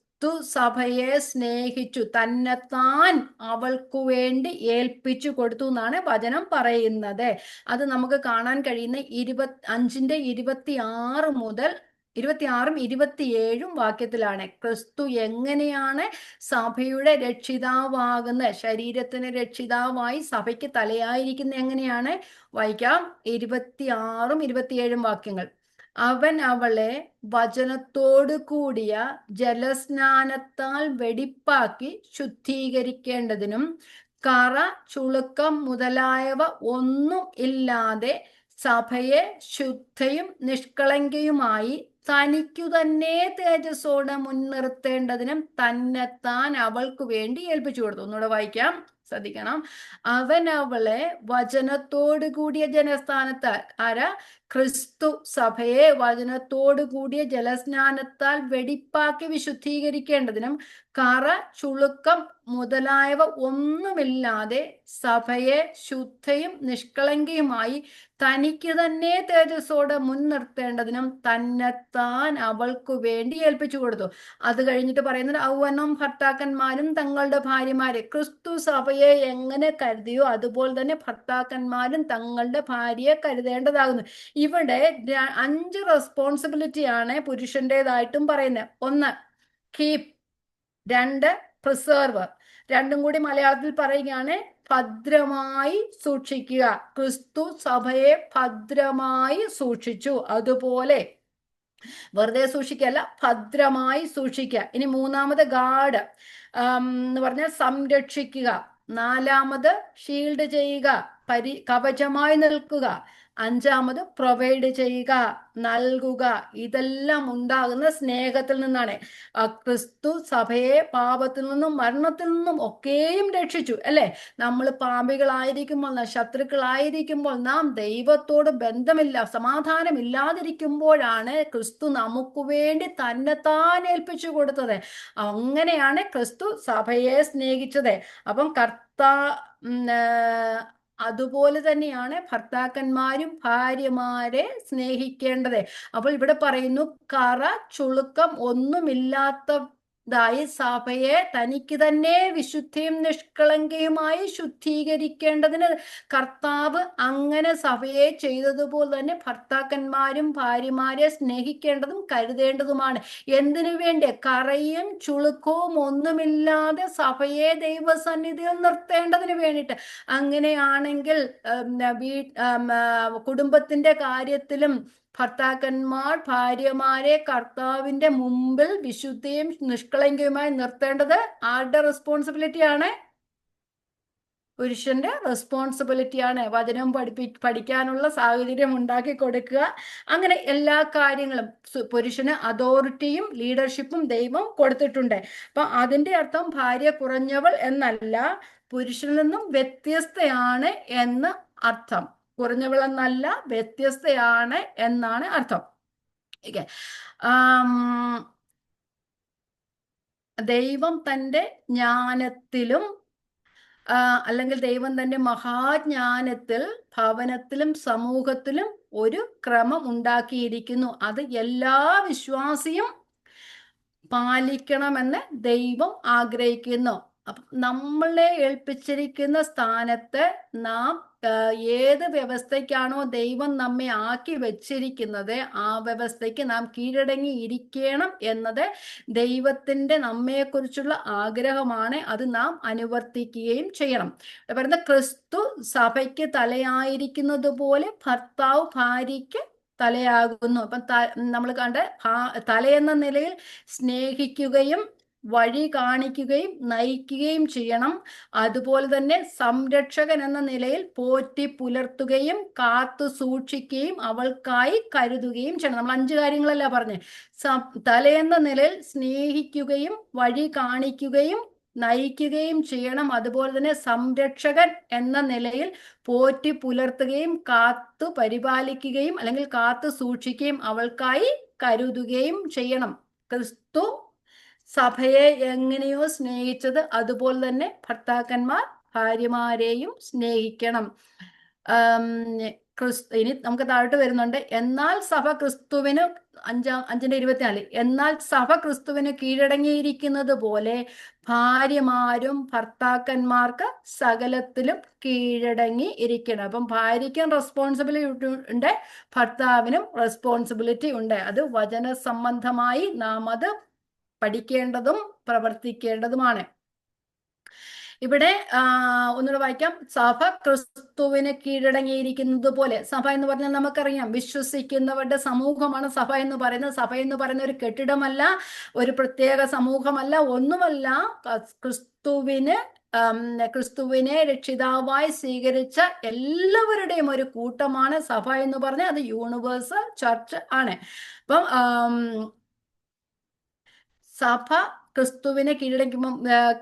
സഭയെ സ്നേഹിച്ചു, തന്നെത്താൻ അവൾക്കു വേണ്ടി ഏൽപ്പിച്ചു കൊടുത്തു എന്നാണ് വചനം പറയുന്നത്. അത് നമുക്ക് കാണാൻ കഴിയുന്ന 25:26 മുതൽ 26ഉം 27ഉം വാക്യത്തിലാണ്. ക്രിസ്തു എങ്ങനെയാണ് സഭയുടെ രക്ഷിതാവാകുന്ന, ശരീരത്തിന് രക്ഷിതാവായി സഭയ്ക്ക് തലയായിരിക്കുന്ന എങ്ങനെയാണ് വായിക്കാം. 26ഉം 27ഉം വാക്യങ്ങൾ: അവൻ അവളെ വചനത്തോടു കൂടിയ ജലസ്നാനത്താൽ വെടിപ്പാക്കി ശുദ്ധീകരിക്കേണ്ടതിനും കറ ചുളുക്കം മുതലായവ ഒന്നും ഇല്ലാതെ സഭയെ ശുദ്ധയും നിഷ്കളങ്കയുമായി തനിക്കു തന്നെ തേജസ്സോടെ മുൻനിർത്തേണ്ടതിനും തന്നെത്താൻ അവൾക്ക് വേണ്ടി ഏൽപ്പിച്ചു കൊടുത്തു. ഒന്നുകൂടെ വായിക്കാം, ശ്രദ്ധിക്കണം. അവൻ അവളെ വചനത്തോടു കൂടിയ ജലസ്നാനത്താൽ, ക്രിസ്തു സഭയെ വചനത്തോടു കൂടിയ ജലസ്നാനത്താൽ വെടിപ്പാക്കി വിശുദ്ധീകരിക്കേണ്ടതിനും കറ ചുളുക്കം മുതലായവ ഒന്നുമില്ലാതെ സഭയെ ശുദ്ധയും നിഷ്കളങ്കയുമായി തനിക്ക് തന്നെ തേജസ്സോടെ മുൻനിർത്തേണ്ടതിനും തന്നെത്താൻ അവൾക്കു വേണ്ടി ഏൽപ്പിച്ചു കൊടുത്തു. അത് കഴിഞ്ഞിട്ട് പറയുന്നത്, ഔവനം ഭർത്താക്കന്മാരും തങ്ങളുടെ ഭാര്യമാരെ ക്രിസ്തു സഭയെ എങ്ങനെ കരുതിയോ അതുപോലെ തന്നെ ഭർത്താക്കന്മാരും തങ്ങളുടെ ഭാര്യയെ കരുതേണ്ടതാകുന്നു. ഇവിടെ 5 റെസ്പോൺസിബിലിറ്റിയാണ് പുരുഷന്റേതായിട്ടും പറയുന്നത്. 1 കീപ്, 2 പ്രിസർവ്, രണ്ടും കൂടി മലയാളത്തിൽ പറയുകയാണ് ഭദ്രമായി സൂക്ഷിക്കുക. ക്രിസ്തു സഭയെ ഭദ്രമായി സൂക്ഷിച്ചു, അതുപോലെ വെറുതെ സൂക്ഷിക്കല്ല, ഭദ്രമായി സൂക്ഷിക്കുക. ഇനി 3 ഗാർഡ് എന്ന് പറഞ്ഞാൽ സംരക്ഷിക്കുക. 4 ഷീൽഡ് ചെയ്യുക, കവചമായി നിൽക്കുക. അഞ്ചാമത് പ്രൊവൈഡ് ചെയ്യുക, നൽകുക. ഇതെല്ലാം ഉണ്ടാകുന്ന സ്നേഹത്തിൽ നിന്നാണ്. ക്രിസ്തു സഭയെ പാപത്തിൽ നിന്നും മരണത്തിൽ നിന്നും ഒക്കെയും രക്ഷിച്ചു, അല്ലെ? നമ്മൾ പാപികളായിരിക്കുമ്പോൾ, ശത്രുക്കളായിരിക്കുമ്പോൾ, നാം ദൈവത്തോട് ബന്ധമില്ല, സമാധാനമില്ലാതിരിക്കുമ്പോഴാണ് ക്രിസ്തു നമുക്ക് വേണ്ടി തന്നെത്താൻ ഏൽപ്പിച്ചു കൊടുത്തത്. അങ്ങനെയാണ് ക്രിസ്തു സഭയെ സ്നേഹിച്ചത്. അപ്പം അതുപോലെ തന്നെയാണ് ഭർത്താക്കന്മാരും ഭാര്യമാരെ സ്നേഹിക്കേണ്ടത്. അപ്പോൾ ഇവിടെ പറയുന്നു, കറ ചുളുക്കം ഒന്നുമില്ലാത്തതായി സഭയെ തനിക്ക് തന്നെ വിശുദ്ധിയും നിഷ്കളങ്കയുമായി ശുദ്ധീകരിക്കേണ്ടതിന് കർത്താവ് അങ്ങനെ സഭയെ ചെയ്തതുപോലെ തന്നെ ഭർത്താക്കന്മാരും ഭാര്യമാരെ സ്നേഹിക്കേണ്ടതും കരുതേണ്ടതുമാണ്. എന്തിനു വേണ്ടി? കറയും ചുളുക്കവും ഒന്നുമില്ലാതെ സഭയെ ദൈവസന്നിധിയിൽ നിർത്തേണ്ടതിന് വേണ്ടിയിട്ട്. അങ്ങനെയാണെങ്കിൽ കുടുംബത്തിന്റെ കാര്യത്തിലും ഭർത്താക്കന്മാർ ഭാര്യമാരെ കർത്താവിന്റെ മുമ്പിൽ വിശുദ്ധിയും നിഷ്കളങ്കയുമായി നിർത്തേണ്ടത് ആരുടെ റെസ്പോൺസിബിലിറ്റിയാണ്? പുരുഷന്റെ റെസ്പോൺസിബിലിറ്റിയാണ്. വചനം പഠിക്കാനുള്ള സാഹചര്യം ഉണ്ടാക്കി കൊടുക്കുക. അങ്ങനെ എല്ലാ കാര്യങ്ങളും പുരുഷന് അതോറിറ്റിയും ലീഡർഷിപ്പും ദൈവം കൊടുത്തിട്ടുണ്ട്. അപ്പൊ അതിന്റെ അർത്ഥം ഭാര്യ കുറഞ്ഞവൾ എന്നല്ല, പുരുഷനിൽ നിന്നും വ്യത്യസ്തയാണ് എന്ന് അർത്ഥം. കുറഞ്ഞവൾ എന്നല്ല, വ്യത്യസ്തയാണ് എന്നാണ് അർത്ഥം. ദൈവം തന്റെ ജ്ഞാനത്തിലും അല്ലെങ്കിൽ ദൈവം തന്റെ മഹാജ്ഞാനത്തിൽ ഭവനത്തിലും സമൂഹത്തിലും ഒരു ക്രമം ഉണ്ടാക്കിയിരിക്കുന്നു. അത് എല്ലാ വിശ്വാസിയും പാലിക്കണമെന്ന് ദൈവം ആഗ്രഹിക്കുന്നു. അപ്പം നമ്മളെ ഏൽപ്പിച്ചിരിക്കുന്ന സ്ഥാനത്ത് നാം ഏത് വ്യവസ്ഥയ്ക്കാണോ ദൈവം നമ്മെ ആക്കി വെച്ചിരിക്കുന്നത്, ആ വ്യവസ്ഥയ്ക്ക് നാം കീഴടങ്ങി ഇരിക്കണം എന്നത് ദൈവത്തിന്റെ നമ്മെക്കുറിച്ചുള്ള ആഗ്രഹമാണ്. അത് നാം അനുവർത്തിക്കുകയും ചെയ്യണം. പറയുന്ന ക്രിസ്തു സഭയ്ക്ക് തലയായിരിക്കുന്നത് പോലെ ഭർത്താവ് ഭാര്യയ്ക്ക് തലയാകുന്നു. അപ്പം നമ്മൾ കണ്ട തലയെന്ന നിലയിൽ സ്നേഹിക്കുകയും വഴി കാണിക്കുകയും നയിക്കുകയും ചെയ്യണം. അതുപോലെ തന്നെ സംരക്ഷകൻ എന്ന നിലയിൽ പോറ്റി പുലർത്തുകയും കാത്തു സൂക്ഷിക്കുകയും അവൾക്കായി കരുതുകയും ചെയ്യണം. നമ്മൾ 5 കാര്യങ്ങളല്ല പറഞ്ഞ്. തലയെന്ന നിലയിൽ സ്നേഹിക്കുകയും വഴി കാണിക്കുകയും നയിക്കുകയും ചെയ്യണം. അതുപോലെ തന്നെ സംരക്ഷകൻ എന്ന നിലയിൽ പോറ്റി പുലർത്തുകയും കാത്തു പരിപാലിക്കുകയും അല്ലെങ്കിൽ കാത്തു സൂക്ഷിക്കുകയും അവൾക്കായി കരുതുകയും ചെയ്യണം. ക്രിസ്തു സഭയെ എങ്ങനെയോ സ്നേഹിച്ചത് അതുപോലെ തന്നെ ഭർത്താക്കന്മാർ ഭാര്യമാരെയും സ്നേഹിക്കണം. ഇനി നമുക്ക് താഴോട്ട് വരുന്നുണ്ട്. എന്നാൽ സഭ ക്രിസ്തുവിന് 5:24, എന്നാൽ സഭ ക്രിസ്തുവിന് കീഴടങ്ങിയിരിക്കുന്നത് പോലെ ഭാര്യമാരും ഭർത്താക്കന്മാർക്ക് സകലത്തിലും കീഴടങ്ങി ഇരിക്കണം. അപ്പം ഭാര്യയ്ക്കും റെസ്പോൺസിബിലിറ്റി ഉണ്ട്, ഭർത്താവിനും റെസ്പോൺസിബിലിറ്റി ഉണ്ട്. അത് വചന സംബന്ധമായി നാം അത് പഠിക്കേണ്ടതും പ്രവർത്തിക്കേണ്ടതുമാണ്. ഇവിടെ ഒന്നുകൂടെ വായിക്കാം. സഭ ക്രിസ്തുവിന് കീഴടങ്ങിയിരിക്കുന്നത് പോലെ. സഭ എന്ന് പറഞ്ഞാൽ നമുക്കറിയാം, വിശ്വസിക്കുന്നവരുടെ സമൂഹമാണ് സഭ എന്ന് പറയുന്നത്. സഭ എന്ന് പറയുന്ന ഒരു കെട്ടിടമല്ല, ഒരു പ്രത്യേക സമൂഹമല്ല, ഒന്നുമല്ല. ക്രിസ്തുവിനെ രക്ഷിതാവായി സ്വീകരിച്ച എല്ലാവരുടെയും ഒരു കൂട്ടമാണ് സഭ എന്ന് പറഞ്ഞാൽ. അത് യൂണിവേഴ്സൽ ചർച്ച് ആണ്. അപ്പം സഭ ക്രിസ്തുവിനെ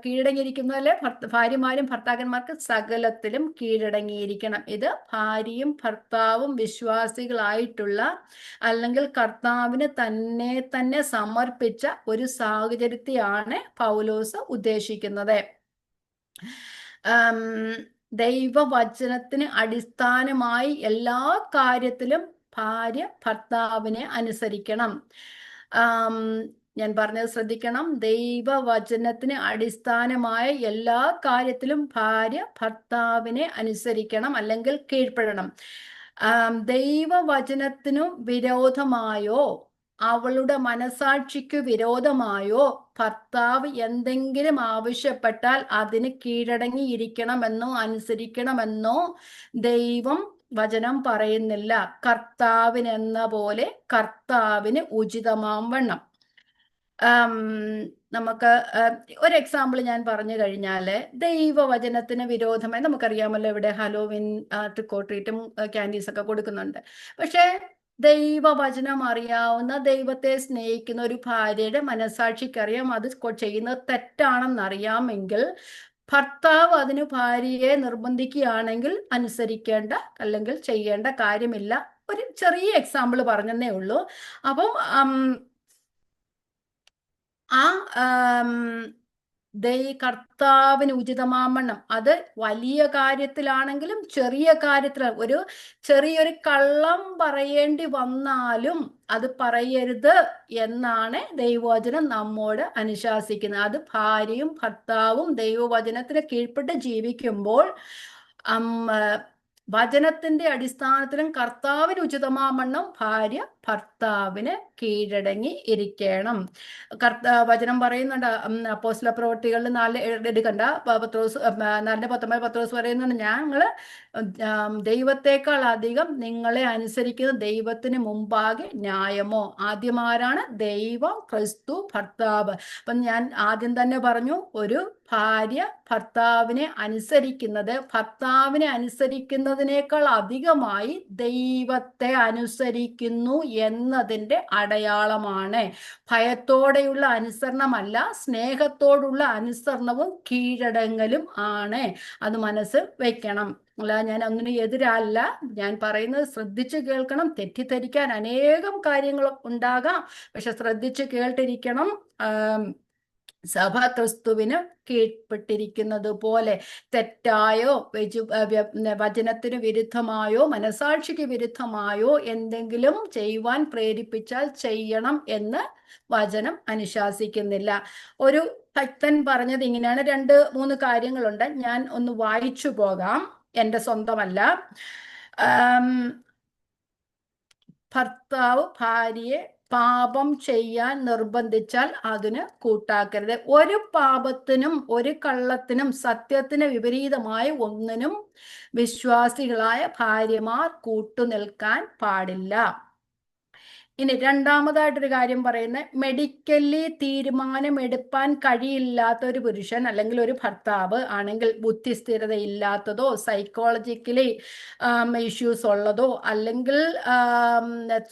കീഴടങ്ങിയിരിക്കുന്നതിലെ ഭാര്യമാരും ഭർത്താക്കന്മാർക്ക് സകലത്തിലും കീഴടങ്ങിയിരിക്കണം. ഇത് ഭാര്യയും ഭർത്താവും വിശ്വാസികളായിട്ടുള്ള അല്ലെങ്കിൽ കർത്താവിന് തന്നെ സമർപ്പിച്ച ഒരു സാഹചര്യത്തെയാണ് പൗലോസ് ഉദ്ദേശിക്കുന്നത്. ദൈവവചനത്തിന് അടിസ്ഥാനമായി എല്ലാ കാര്യത്തിലും ഭാര്യ ഭർത്താവിനെ അനുസരിക്കണം. ഞാൻ പറഞ്ഞത് ശ്രദ്ധിക്കണം. ദൈവവചനത്തിന് അടിസ്ഥാനമായ എല്ലാ കാര്യത്തിലും ഭാര്യ ഭർത്താവിനെ അനുസരിക്കണം അല്ലെങ്കിൽ കീഴ്പ്പെടണം. ദൈവവചനത്തിനു വിരോധമായോ അവളുടെ മനസാക്ഷിക്ക് വിരോധമായോ ഭർത്താവ് എന്തെങ്കിലും ആവശ്യപ്പെട്ടാൽ അതിന് കീഴടങ്ങിയിരിക്കണമെന്നോ അനുസരിക്കണമെന്നോ ദൈവം വചനം പറയുന്നില്ല. കർത്താവിനെന്ന പോലെ കർത്താവിന് ഉചിതമാം വണ്ണം. ആം, നമുക്ക് ഒരു എക്സാമ്പിൾ ഞാൻ പറഞ്ഞു കഴിഞ്ഞാൽ, ദൈവവചനത്തിന് വിരോധമായി നമുക്കറിയാമല്ലോ, ഇവിടെ ഹലോവിൻ ട്രിക്ക് ഓർ ട്രീറ്റും ക്യാൻഡീസ് ഒക്കെ കൊടുക്കുന്നുണ്ട്. പക്ഷേ ദൈവവചനം അറിയാവുന്ന, ദൈവത്തെ സ്നേഹിക്കുന്ന ഒരു ഭാര്യയുടെ മനസാക്ഷിക്കറിയാം അത് ചെയ്യുന്നത് തെറ്റാണെന്നറിയാമെങ്കിൽ ഭർത്താവ് അതിന് ഭാര്യയെ നിർബന്ധിക്കുകയാണെങ്കിൽ അനുസരിക്കേണ്ട അല്ലെങ്കിൽ ചെയ്യേണ്ട കാര്യമില്ല. ഒരു ചെറിയ എക്സാമ്പിൾ പറഞ്ഞതേ ഉള്ളൂ. അപ്പം ആ കർത്താവിന് ഉചിതമാവണ്ണം, അത് വലിയ കാര്യത്തിലാണെങ്കിലും ചെറിയ കാര്യത്തിൽ, ഒരു ചെറിയൊരു കള്ളം പറയേണ്ടി വന്നാലും അത് പറയരുത് എന്നാണ് ദൈവവചനം നമ്മോട് അനുശാസിക്കുന്നത്. അത് ഭാര്യയും ഭർത്താവും ദൈവവചനത്തിന് കീഴ്പ്പെട്ട് ജീവിക്കുമ്പോൾ വചനത്തിന്റെ അടിസ്ഥാനത്തിലും കർത്താവിന് ഉചിതമാവണ്ണം ഭാര്യ ഭർത്താവിന് കീഴടങ്ങി ഇരിക്കണം. വചനം പറയുന്നുണ്ട്, അപ്പോസ്തല പ്രവൃത്തികളിൽ 4 എടുക്കണ്ട, 4:19 പത്രോസ് പറയുന്നുണ്ട്, ഞങ്ങള് ദൈവത്തെക്കാൾ അധികം നിങ്ങളെ അനുസരിക്കുന്ന ദൈവത്തിന് മുമ്പാകെ ന്യായമോ. ആദ്യം ആരാണ്? ദൈവം, ക്രിസ്തു, ഭർത്താവ്. അപ്പം ഞാൻ ആദ്യം തന്നെ പറഞ്ഞു, ഒരു ഭാര്യ ഭർത്താവിനെ അനുസരിക്കുന്നതിനേക്കാൾ അധികമായി ദൈവത്തെ അനുസരിക്കുന്നു എന്നതിൻ്റെ അടയാളമാണ്. ഭയത്തോടെയുള്ള അനുസരണമല്ല, സ്നേഹത്തോടുള്ള അനുസരണവും കീഴടങ്ങലും ആണ്. അത് മനസ്സിൽ വെക്കണം. അല്ല, ഞാൻ ഒന്നിനും എതിരല്ല. ഞാൻ പറയുന്നത് ശ്രദ്ധിച്ച് കേൾക്കണം. തെറ്റിദ്ധരിക്കാൻ അനേകം കാര്യങ്ങൾ ഉണ്ടാകാം, പക്ഷെ ശ്രദ്ധിച്ച് കേട്ടിരിക്കണം. സഭ ക്രിസ്തുവിന് കീഴ്പ്പെട്ടിരിക്കുന്നത് പോലെ തെറ്റായോ വചനത്തിന് വിരുദ്ധമായോ മനസാക്ഷിക്ക് വിരുദ്ധമായോ എന്തെങ്കിലും ചെയ്യുവാൻ പ്രേരിപ്പിച്ചാൽ ചെയ്യണം എന്ന് വചനം അനുശാസിക്കുന്നില്ല. ഒരു ഭക്തൻ പറഞ്ഞത് ഇങ്ങനെയാണ്. 2-3 കാര്യങ്ങളുണ്ട്, ഞാൻ ഒന്ന് വായിച്ചു പോകാം. എൻ്റെ സ്വന്തമല്ല. ഭർത്താവ് ഭാര്യയെ പാപം ചെയ്യാൻ നിർബന്ധിച്ചാൽ അതിന് കൂട്ടാക്കരുത്. ഒരു പാപത്തിനും ഒരു കള്ളത്തിനും സത്യത്തിന് വിപരീതമായ ഒന്നിനും വിശ്വാസികളായ ഭാര്യമാർ കൂട്ടുനിൽക്കാൻ പാടില്ല. ഇനി രണ്ടാമതായിട്ടൊരു കാര്യം പറയുന്നത്, മെഡിക്കലി തീരുമാനമെടുപ്പാൻ കഴിയില്ലാത്ത ഒരു പുരുഷൻ അല്ലെങ്കിൽ ഒരു ഭർത്താവ് ആണെങ്കിൽ, ബുദ്ധിസ്ഥിരത ഇല്ലാത്തതോ സൈക്കോളജിക്കലി ഇഷ്യൂസ് ഉള്ളതോ അല്ലെങ്കിൽ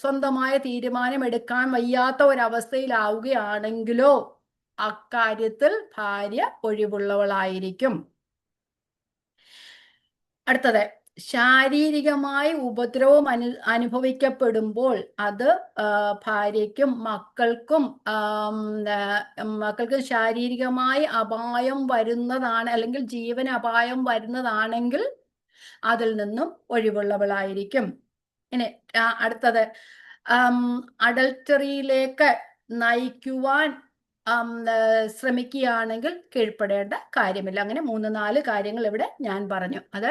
സ്വന്തമായ തീരുമാനമെടുക്കാൻ വയ്യാത്ത ഒരവസ്ഥയിലാവുകയാണെങ്കിലോ അക്കാര്യത്തിൽ ഭാര്യ ഒഴിവുള്ളവളായിരിക്കും. അടുത്തത്, ശാരീരികമായി ഉപദ്രവം അനുഭവിക്കപ്പെടുമ്പോൾ അത് ഭാര്യയ്ക്കും മക്കൾക്കും ശാരീരികമായി അപായം വരുന്നതാണ് അല്ലെങ്കിൽ ജീവന് അപായം വരുന്നതാണെങ്കിൽ അതിൽ നിന്നും ഒഴിവുള്ളവളായിരിക്കും. ഇനി അടുത്തത്, അഡൽട്ടറിയിലേക്ക് നയിക്കുവാൻ ശ്രമിക്കുകയാണെങ്കിൽ കീഴ്പ്പെടേണ്ട കാര്യമില്ല. അങ്ങനെ 3-4 കാര്യങ്ങൾ ഇവിടെ ഞാൻ പറഞ്ഞു. അത്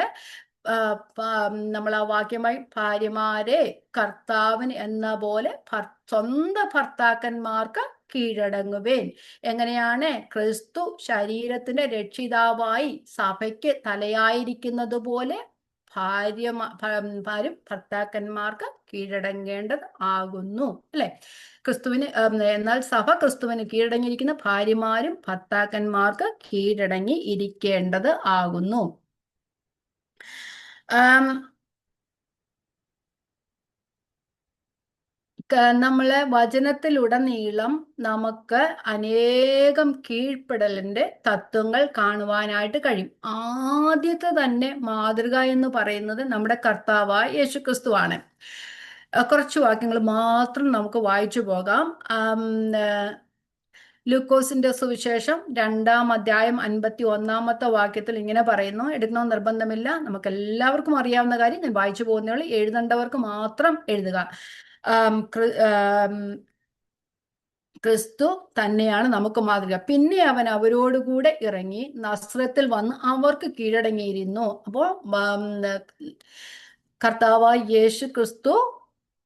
നമ്മൾ ആ വാക്യമായി, ഭാര്യമാരെ കർത്താവിന് എന്ന പോലെ സ്വന്തം ഭർത്താക്കന്മാർക്ക് കീഴടങ്ങുവേൻ. എങ്ങനെയാണ് ക്രിസ്തു ശരീരത്തിന്റെ രക്ഷിതാവായി സഭയ്ക്ക് തലയായിരിക്കുന്നത് പോലെ ഭാര്യമാരും ഭർത്താക്കന്മാർക്ക് കീഴടങ്ങേണ്ടത് ആകുന്നു, അല്ലെ? ക്രിസ്തുവിന് എന്നാൽ സഭ ക്രിസ്തുവിന് കീഴടങ്ങിയിരിക്കുന്ന ഭാര്യമാരും ഭർത്താക്കന്മാർക്ക് കീഴടങ്ങി ഇരിക്കേണ്ടത് ആകുന്നു. നമ്മളെ വചനത്തിലുടനീളം നമുക്ക് അനേകം കീഴ്പ്പെടലിന്റെ തത്വങ്ങൾ കാണുവാനായിട്ട് കഴിയും. ആദ്യത്തെ തന്നെ മാതൃക എന്ന് പറയുന്നത് നമ്മുടെ കർത്താവായ യേശുക്രിസ്തുവാണ്. കുറച്ച് വാക്യങ്ങൾ മാത്രം നമുക്ക് വായിച്ചു പോകാം. ലൂക്കോസിന്റെ സുവിശേഷം 2-ാം അധ്യായം 51-ാമത്തെ വാക്യത്തിൽ ഇങ്ങനെ പറയുന്നു. എടുക്കണമെന്ന് നിർബന്ധമില്ല, നമുക്ക് എല്ലാവർക്കും അറിയാവുന്ന കാര്യം. ഞാൻ വായിച്ചു പോകുന്നേ ഉള്ളൂ, എഴുതേണ്ടവർക്ക് മാത്രം എഴുതുക. ക്രിസ്തു തന്നെയാണ് നമുക്ക് മാതൃക. പിന്നെ അവൻ അവരോടുകൂടെ ഇറങ്ങി നസ്രത്തിൽ വന്ന് അവർക്ക് കീഴടങ്ങിയിരുന്നു. അപ്പോൾ കർത്താവായ യേശു ക്രിസ്തു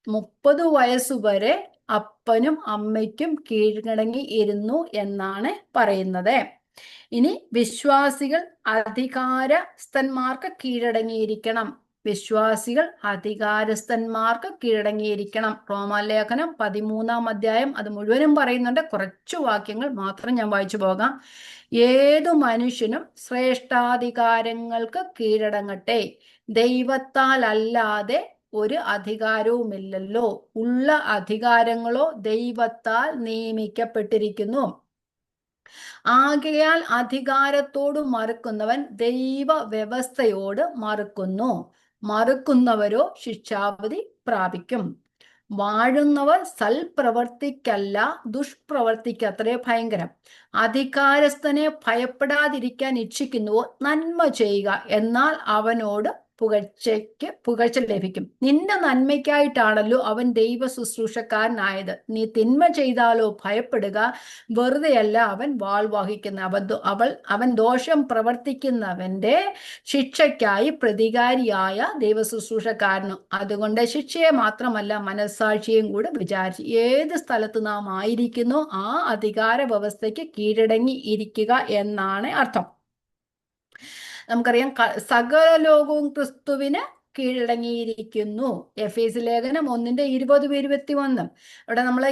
30 വയസ്സുവരെ അപ്പനും അമ്മയ്ക്കും കീഴടങ്ങി ഇരുന്നു എന്നാണ് പറയുന്നത്. ഇനി വിശ്വാസികൾ അധികാരസ്ഥന്മാർക്ക് കീഴടങ്ങിയിരിക്കണം. വിശ്വാസികൾ അധികാരസ്ഥന്മാർക്ക് കീഴടങ്ങിയിരിക്കണം. റോമാലേഖനം 13-ാം അധ്യായം അത് മുഴുവനും പറയുന്നുണ്ട്. കുറച്ചു വാക്യങ്ങൾ മാത്രം ഞാൻ വായിച്ചു പോകാം. ഏതു മനുഷ്യനും ശ്രേഷ്ഠാധികാരങ്ങൾക്ക് കീഴടങ്ങട്ടെ, ദൈവത്താൽ അല്ലാതെ ഒരു അധികാരവുമില്ലല്ലോ. ഉള്ള അധികാരങ്ങളോ ദൈവത്താൽ നിയമിക്കപ്പെട്ടിരിക്കുന്നു. ആകയാൽ അധികാരത്തോട് മറുക്കുന്നവൻ ദൈവ വ്യവസ്ഥയോട് മറുക്കുന്നു. മറുക്കുന്നവരോ ശിക്ഷാവിധി പ്രാപിക്കും. വാഴുന്നവർ സൽപ്രവർത്തിക്കല്ല ദുഷ്പ്രവർത്തിക്ക് അത്രേ ഭയങ്കരം. അധികാരസ്ഥനെ ഭയപ്പെടാതിരിക്കാൻ ഇച്ഛിക്കുന്നുവോ നന്മ ചെയ്യുക, എന്നാൽ അവനോട് പുകഴ്ച ലഭിക്കും. നിന്റെ നന്മയ്ക്കായിട്ടാണല്ലോ അവൻ ദൈവ ശുശ്രൂഷക്കാരനായത്. നീ തിന്മ ചെയ്താലോ ഭയപ്പെടുക, വെറുതെയല്ല അവൻ വാൾ വഹിക്കുന്ന. അവൻ ദോഷം പ്രവർത്തിക്കുന്നവന്റെ ശിക്ഷയ്ക്കായി പ്രതികാരിയായ ദൈവ ശുശ്രൂഷക്കാരനും. അതുകൊണ്ട് ശിക്ഷയെ മാത്രമല്ല മനസ്സാക്ഷിയും കൂടെ വിചാരിച്ച് ഏത് സ്ഥലത്ത് നാം ആയിരിക്കുന്നു ആ അധികാര വ്യവസ്ഥയ്ക്ക് കീഴടങ്ങി ഇരിക്കുക എന്നാണ് അർത്ഥം. നമുക്കറിയാം സകല ലോകവും ക്രിസ്തുവിന് കീഴടങ്ങിയിരിക്കുന്നു. എഫേസ്യ ലേഖനം 1:20-21. ഇവിടെ നമ്മൾ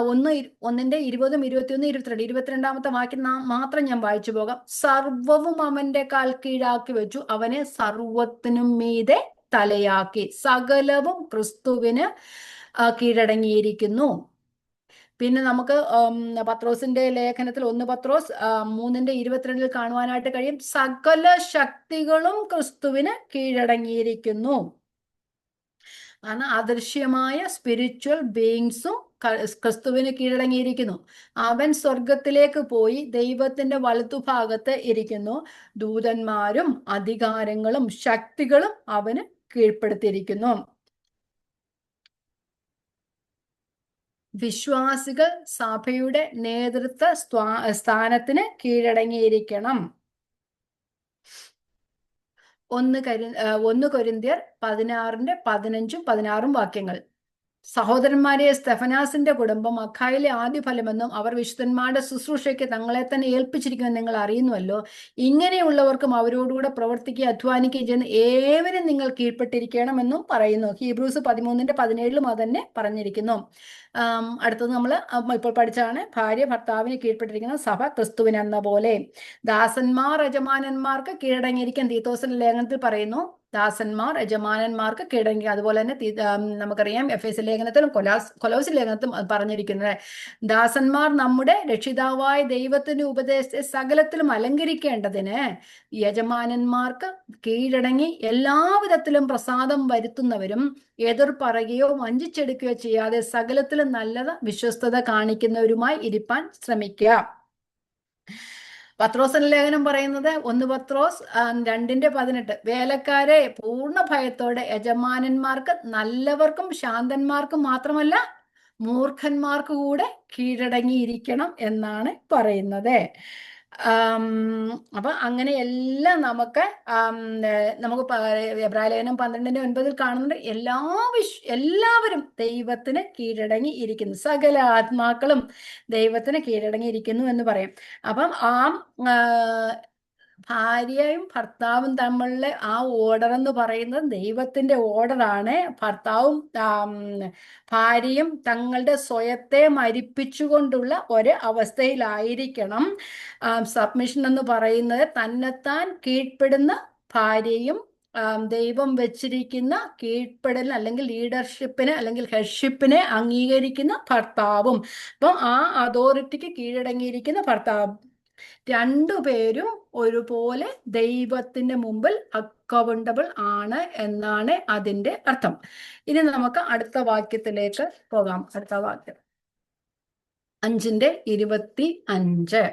1:20, 21, 22, 22-ാമത്തെ വാക്യം മാത്രം ഞാൻ വായിച്ചു പോകാം. സർവവും അവന്റെ കാൽ കീഴാക്കി വെച്ചു, അവനെ സർവത്തിനും മീതെ തലയാക്കി. സകലവും ക്രിസ്തുവിന് കീഴടങ്ങിയിരിക്കുന്നു. പിന്നെ നമുക്ക് പത്രോസിന്റെ ലേഖനത്തിൽ 1 പത്രോസ് 3:22 കാണുവാനായിട്ട് കഴിയും. സകല ശക്തികളും ക്രിസ്തുവിന് കീഴടങ്ങിയിരിക്കുന്നു. കാരണം അദൃശ്യമായ സ്പിരിച്വൽ ബീയിങ്സും ക്രിസ്തുവിന് കീഴടങ്ങിയിരിക്കുന്നു. അവൻ സ്വർഗത്തിലേക്ക് പോയി ദൈവത്തിന്റെ വലത്തുഭാഗത്ത് ഇരിക്കുന്നു. ദൂതന്മാരും അധികാരങ്ങളും ശക്തികളും അവന് കീഴ്പ്പെടുത്തിയിരിക്കുന്നു. വിശ്വാസികൾ സഭയുടെ നേതൃത്വ സ്ഥാനത്തിന് കീഴടങ്ങിയിരിക്കണം. 1 കൊരിന്ത്യർ 16:15-16 വാക്യങ്ങൾ. സഹോദരന്മാരെ, സ്തെഫനാസിന്റെ കുടുംബം അഖായിലെ ആദ്യ ഫലമെന്നും അവർ വിശുദ്ധന്മാരുടെ ശുശ്രൂഷയ്ക്ക് തങ്ങളെ തന്നെ ഏൽപ്പിച്ചിരിക്കുമെന്ന് നിങ്ങൾ അറിയുന്നുവല്ലോ. ഇങ്ങനെയുള്ളവർക്കും അവരോടുകൂടെ പ്രവർത്തിക്കുകയും അധ്വാനിക്കുകയും ചെയ്യുന്ന ഏവരും നിങ്ങൾ കീഴ്പ്പെട്ടിരിക്കണമെന്നും പറയുന്നു. ഹീബ്രൂസ് 13:17 അതന്നെ പറഞ്ഞിരിക്കുന്നു. അടുത്തത് നമ്മൾ ഇപ്പോൾ പഠിച്ചാണ് ഭാര്യ ഭർത്താവിന് കീഴ്പ്പെട്ടിരിക്കുന്ന സഭ ക്രിസ്തുവിന് എന്ന പോലെ. ദാസന്മാർ യജമാനന്മാർക്ക് കീഴടങ്ങിയിരിക്കാൻ തീത്തോസിന്റെ ലേഖനത്തിൽ പറയുന്നു. ദാസന്മാർ യജമാനന്മാർക്ക് കീഴടങ്ങി. അതുപോലെ തന്നെ നമുക്കറിയാം എഫേസ്യ ലേഖനത്തിലും കൊലോസ്യ ലേഖനത്തിലും പറഞ്ഞിരിക്കുന്നത്. ദാസന്മാർ നമ്മുടെ രക്ഷിതാവായ ദൈവത്തിന്റെ ഉപദേശത്തെ സകലത്തിലും അലങ്കരിക്കേണ്ടതിന് യജമാനന്മാർക്ക് കീഴടങ്ങി എല്ലാവിധത്തിലും പ്രസാദം വരുത്തുന്നവരും എതിർ പറയുകയോ വഞ്ചിച്ചെടുക്കുകയോ ചെയ്യാതെ സകലത്തിലും നല്ലത് വിശ്വസ്തത കാണിക്കുന്നവരുമായി ഇരിപ്പാൻ ശ്രമിക്കുക. പത്രോസിന്റെ ലേഖനം പറയുന്നത് 1 പത്രോസ് 2:18 വേലക്കാരെ പൂർണ്ണ ഭയത്തോടെ യജമാനന്മാർക്ക് നല്ലവർക്കും ശാന്തന്മാർക്കും മാത്രമല്ല മൂർഖന്മാർക്ക് കൂടെ കീഴടങ്ങിയിരിക്കണം എന്നാണ് പറയുന്നത്. അപ്പൊ അങ്ങനെയെല്ലാം നമുക്ക് എബ്രായലേഖനം 12:9 കാണുന്നുണ്ട്. എല്ലാവരും ദൈവത്തിന് കീഴടങ്ങി ഇരിക്കുന്നു. സകല ആത്മാക്കളും ദൈവത്തിന് കീഴടങ്ങി ഇരിക്കുന്നു എന്ന് പറയും. അപ്പം ഭാര്യയും ഭർത്താവും തമ്മിലുള്ള ആ ഓർഡർ എന്ന് പറയുന്നത് ദൈവത്തിന്റെ ഓർഡറാണ്. ഭർത്താവും ഭാര്യയും തങ്ങളുടെ സ്വയത്തെ മരിപ്പിച്ചുകൊണ്ടുള്ള ഒരു അവസ്ഥയിലായിരിക്കണം. സബ്മിഷൻ എന്ന് പറയുന്നത് തന്നെത്താൻ കീഴ്പ്പെടുന്ന ഭാര്യയും ദൈവം വെച്ചിരിക്കുന്ന കീഴ്പ്പെടൽ അല്ലെങ്കിൽ ലീഡർഷിപ്പിനെ അല്ലെങ്കിൽ ഹെഡ്ഷിപ്പിനെ അംഗീകരിക്കുന്ന ഭർത്താവും. അപ്പം ആ അതോറിറ്റിക്ക് കീഴടങ്ങിയിരിക്കുന്ന ഭർത്താവ് രണ്ടുപേരും ഒരുപോലെ ദൈവത്തിന്റെ മുമ്പിൽ അക്കൗണ്ടബിൾ ആണ് എന്നാണ് അതിന്റെ അർത്ഥം. ഇനി നമുക്ക് അടുത്ത വാക്യത്തിലേക്ക് പോകാം. അടുത്ത വാക്യം 5:25.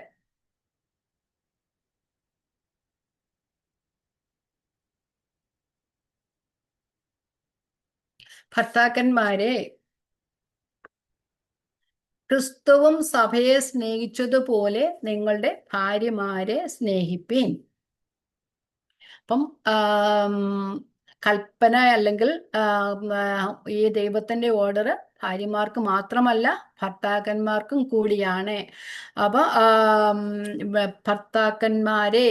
ഭർത്താക്കന്മാരെ, ക്രിസ്തുവും സഭയെ സ്നേഹിച്ചതുപോലെ നിങ്ങളുടെ ഭാര്യമാരെ സ്നേഹിപ്പീൻ. അപ്പം കൽപ്പന അല്ലെങ്കിൽ ഈ ദൈവത്തിന്റെ ഓർഡർ ഭാര്യമാർക്ക് മാത്രമല്ല ഭർത്താക്കന്മാർക്കും കൂടിയാണ്. അപ്പൊ ഭർത്താക്കന്മാരെ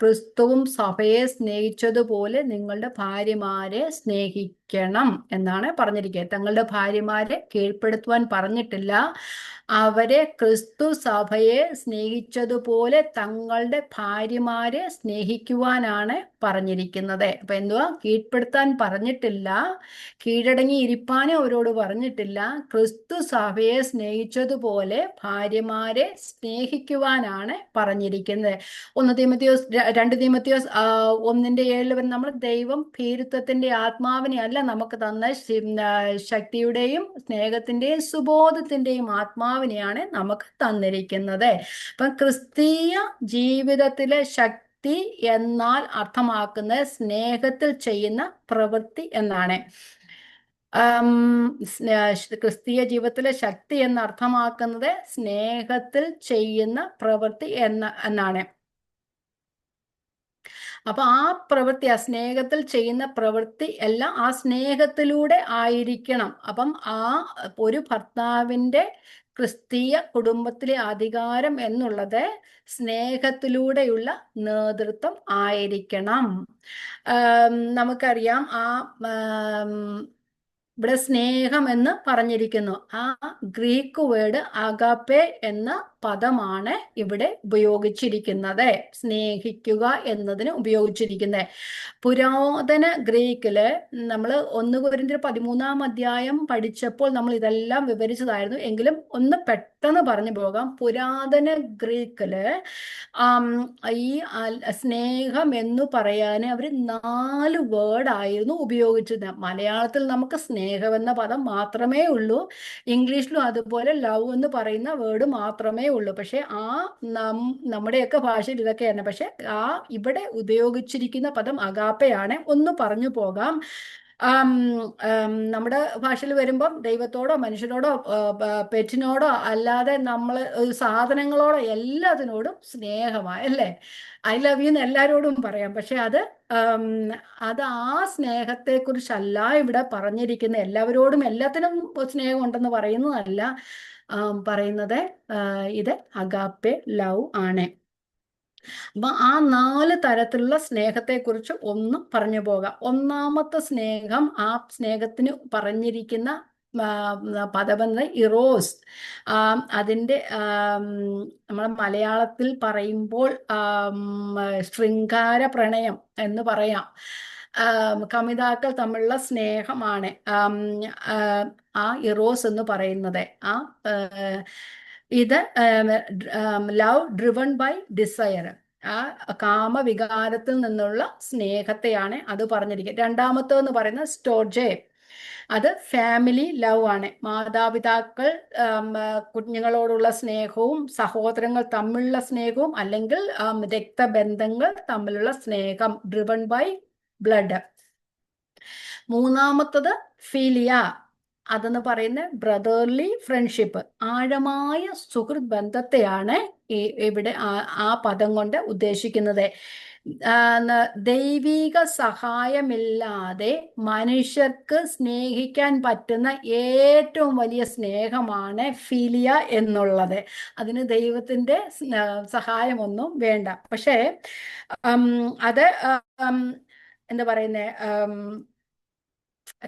ക്രിസ്തുവും സഭയെ സ്നേഹിച്ചതുപോലെ നിങ്ങളുടെ ഭാര്യമാരെ സ്നേഹിക്കണം എന്നാണ് പറഞ്ഞിരിക്കുന്നത്. തങ്ങളുടെ ഭാര്യമാരെ കീഴ്പ്പെടുത്തുവാൻ പറഞ്ഞിട്ടില്ല. അവരെ ക്രിസ്തു സഭയെ സ്നേഹിച്ചതുപോലെ തങ്ങളുടെ ഭാര്യമാരെ സ്നേഹിക്കുവാനാണ് പറഞ്ഞിരിക്കുന്നത്. അപ്പൊ എന്തുവാ? കീഴ്പ്പെടുത്താൻ പറഞ്ഞിട്ടില്ല, കീഴടങ്ങി ഇരിപ്പാനും അവരോട് പറഞ്ഞിട്ടില്ല. ക്രിസ്തു സഭയെ സ്നേഹിച്ചതുപോലെ ഭാര്യമാരെ സ്നേഹിക്കുവാനാണ് പറഞ്ഞിരിക്കുന്നത്. 2 തീമോഥെയോസ് 1:7 നമ്മൾ ദൈവം ഭീരുത്വത്തിന്റെ ആത്മാവിനെ അല്ല നമുക്ക് തന്ന ശക്തിയുടെയും സ്നേഹത്തിന്റെയും സുബോധത്തിന്റെയും ആത്മാവിനെയാണ് നമുക്ക് തന്നിരിക്കുന്നത്. അപ്പം ക്രിസ്തീയ ജീവിതത്തിലെ ശക്തി എന്നാൽ അർത്ഥമാക്കുന്നത് സ്നേഹത്തിൽ ചെയ്യുന്ന പ്രവൃത്തി എന്നാണ്. ക്രിസ്തീയ ജീവിതത്തിലെ ശക്തി എന്ന് അർത്ഥമാക്കുന്നത് സ്നേഹത്തിൽ ചെയ്യുന്ന പ്രവൃത്തി എന്നാണ്. അപ്പൊ ആ പ്രവൃത്തി, ആ സ്നേഹത്തിൽ ചെയ്യുന്ന പ്രവൃത്തി എല്ലാം ആ സ്നേഹത്തിലൂടെ ആയിരിക്കണം. അപ്പം ആ ഒരു ഭർത്താവിൻ്റെ ക്രിസ്തീയ കുടുംബത്തിലെ അധികാരം എന്നുള്ളത് സ്നേഹത്തിലൂടെയുള്ള നേതൃത്വം ആയിരിക്കണം. നമുക്കറിയാം ഇവിടെ സ്നേഹം എന്ന് പറഞ്ഞിരിക്കുന്നു. ആ ഗ്രീക്ക് വേർഡ് അഗാപ്പെ എന്ന പദമാണ് ഇവിടെ ഉപയോഗിച്ചിരിക്കുന്നത്, സ്നേഹിക്കുക എന്നതിന് ഉപയോഗിച്ചിരിക്കുന്നത്. പുരാതന ഗ്രീക്കില് നമ്മൾ 1 കൊരിന്ത്യർ 13 പഠിച്ചപ്പോൾ നമ്മൾ ഇതെല്ലാം വിവരിച്ചതായിരുന്നു. എങ്കിലും ഒന്ന് പെട്ടെന്ന് പറഞ്ഞു പോകാം. പുരാതന ഗ്രീക്കില് ഈ സ്നേഹം എന്ന് പറയാൻ അവർ 4 വേർഡായിരുന്നു ഉപയോഗിച്ചിരുന്നത്. മലയാളത്തിൽ നമുക്ക് സ്നേഹം എന്ന പദം മാത്രമേ ഉള്ളൂ. ഇംഗ്ലീഷിലും അതുപോലെ ലവ് എന്ന് പറയുന്ന വേർഡ് മാത്രമേ ഉള്ളൂ. പക്ഷെ നമ്മുടെയൊക്കെ ഭാഷയിൽ ഇതൊക്കെയാണ്. പക്ഷെ ഇവിടെ ഉപയോഗിച്ചിരിക്കുന്ന പദം അഗാപ്പയാണ്. ഒന്ന് പറഞ്ഞു പോകാം. നമ്മുടെ ഭാഷയിൽ വരുമ്പം ദൈവത്തോടോ മനുഷ്യരോടോ പെറ്റിനോടോ അല്ലാതെ നമ്മൾ സാധനങ്ങളോടോ എല്ലാത്തിനോടും സ്നേഹമാണ്, അല്ലേ? ഐ ലവ് യു എന്ന് എല്ലാവരോടും പറയാം. പക്ഷെ അത് ആ സ്നേഹത്തെക്കുറിച്ചല്ല ഇവിടെ പറഞ്ഞിരിക്കുന്നത്. എല്ലാവരോടും എല്ലാത്തിനും സ്നേഹം ഉണ്ടെന്ന് പറയുന്നതല്ല പറയുന്നത്. ഇത് അഗാപ്പെ ലവ് ആണ്. അപ്പൊ ആ 4 തരത്തിലുള്ള സ്നേഹത്തെക്കുറിച്ച് ഒന്ന് പറഞ്ഞു പോകാം. ഒന്നാമത്തെ സ്നേഹം, ആ സ്നേഹത്തിന് പറഞ്ഞിരിക്കുന്ന പദമെന്ന് ഇറോസ്. അതിൻ്റെ നമ്മൾ മലയാളത്തിൽ പറയുമ്പോൾ ശൃംഗാര പ്രണയം എന്ന് പറയാം. കമിതാക്കൾ തമ്മിലുള്ള സ്നേഹമാണ് ആ ഇറോസ് എന്ന് പറയുന്നത്. ഇത് ലവ് ഡ്രിവൺ ബൈ ഡിസയർ, ആ കാമവികാരത്തിൽ നിന്നുള്ള സ്നേഹത്തെയാണ് അത് പറഞ്ഞിരിക്കുന്നത്. രണ്ടാമത്തേന്ന് പറയുന്നത് സ്റ്റോർജെ. അത് ഫാമിലി ലവ് ആണ്. മാതാപിതാക്കൾ കുഞ്ഞുങ്ങളോടുള്ള സ്നേഹവും സഹോദരങ്ങൾ തമ്മിലുള്ള സ്നേഹവും അല്ലെങ്കിൽ രക്തബന്ധങ്ങൾ തമ്മിലുള്ള സ്നേഹം, ഡ്രിവൺ ബൈ ബ്ലഡ്. മൂന്നാമത്തത് ഫിലിയ. അതെന്ന് പറയുന്ന ബ്രദർലി ഫ്രണ്ട്ഷിപ്പ്, ആഴമായ സുഹൃത്ത് ബന്ധത്തെയാണ് ഇവിടെ ആ പദം കൊണ്ട് ഉദ്ദേശിക്കുന്നത്. ദൈവിക സഹായമില്ലാതെ മനുഷ്യർക്ക് സ്നേഹിക്കാൻ പറ്റുന്ന ഏറ്റവും വലിയ സ്നേഹമാണ് ഫിലിയ എന്നുള്ളത്. അതിന് ദൈവത്തിൻ്റെ സഹായമൊന്നും വേണ്ട. പക്ഷേ അത് എന്താ പറയുന്നത്,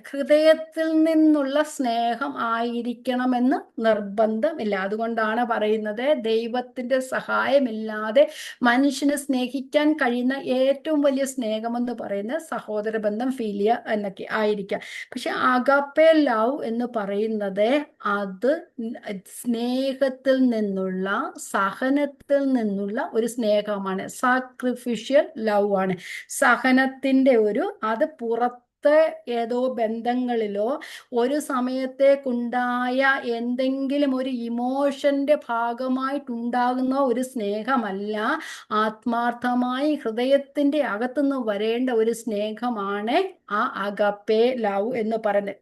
ഹൃദയത്തിൽ നിന്നുള്ള സ്നേഹം ആയിരിക്കണമെന്ന് നിർബന്ധമില്ല. അതുകൊണ്ടാണ് പറയുന്നത് ദൈവത്തിൻ്റെ സഹായമില്ലാതെ മനുഷ്യനെ സ്നേഹിക്കാൻ കഴിയുന്ന ഏറ്റവും വലിയ സ്നേഹമെന്ന് പറയുന്നത് സഹോദര ബന്ധം, ഫീലിയ എന്നൊക്കെ ആയിരിക്കാം. പക്ഷെ അഗാപ്പെ ലവ് എന്ന് പറയുന്നത് അത് സ്നേഹത്തിൽ നിന്നുള്ള, സഹനത്തിൽ നിന്നുള്ള ഒരു സ്നേഹമാണ്. സാക്രിഫിഷ്യൽ ലവ് ആണ്. സഹനത്തിൻ്റെ അത് ഏതോ ബന്ധങ്ങളിലോ ഒരു സമയത്തേക്കുണ്ടായ എന്തെങ്കിലും ഒരു ഇമോഷന്റെ ഭാഗമായിട്ടുണ്ടാകുന്ന ഒരു സ്നേഹമല്ല. ആത്മാർത്ഥമായി ഹൃദയത്തിന്റെ അകത്തുനിന്ന് വരേണ്ട ഒരു സ്നേഹമാണ് ആ അഗാപ്പെ ലവ് എന്ന് പറയുന്നത്.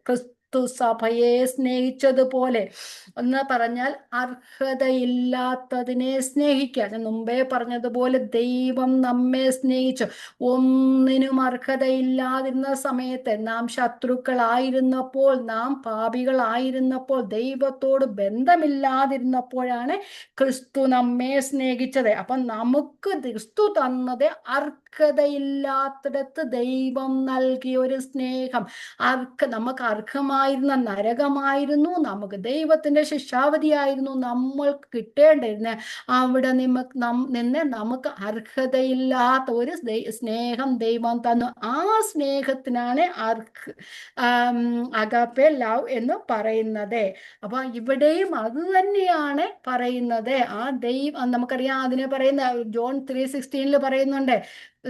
ക്രിസ്തു സഭയെ സ്നേഹിച്ചതുപോലെ. എന്ന് പറഞ്ഞാൽ അർഹതയില്ലാത്തതിനെ സ്നേഹിക്കുക. ഞാൻ മുമ്പേ പറഞ്ഞതുപോലെ ദൈവം നമ്മെ സ്നേഹിച്ചു. ഒന്നിനും അർഹതയില്ലാതിരുന്ന സമയത്ത്, നാം ശത്രുക്കളായിരുന്നപ്പോൾ, നാം പാപികളായിരുന്നപ്പോൾ, ദൈവത്തോട് ബന്ധമില്ലാതിരുന്നപ്പോഴാണ് ക്രിസ്തു നമ്മെ സ്നേഹിച്ചത്. അപ്പൊ നമുക്ക് ക്രിസ്തു തന്നത് അർഹതയില്ലാത്തിടത്ത് ദൈവം നൽകിയ ഒരു സ്നേഹം. നമുക്ക് അർഹമായിരുന്ന നരകമായിരുന്നു, നമുക്ക് ദൈവത്തിന്റെ ശിക്ഷാവധിയായിരുന്നു നമ്മൾക്ക് കിട്ടേണ്ടിരുന്ന. അവിടെ നിന്ന് നമുക്ക് അർഹതയില്ലാത്ത ഒരു സ്നേഹം ദൈവം തന്നു. ആ സ്നേഹത്തിനാണ് അഗാപ്പെ ലവ് എന്ന് പറയുന്നത്. അപ്പൊ ഇവിടെയും അത് തന്നെയാണ് പറയുന്നത്. ആ നമുക്കറിയാം, അതിനെ പറയുന്ന ജോൺ 3:16 പറയുന്നുണ്ട്,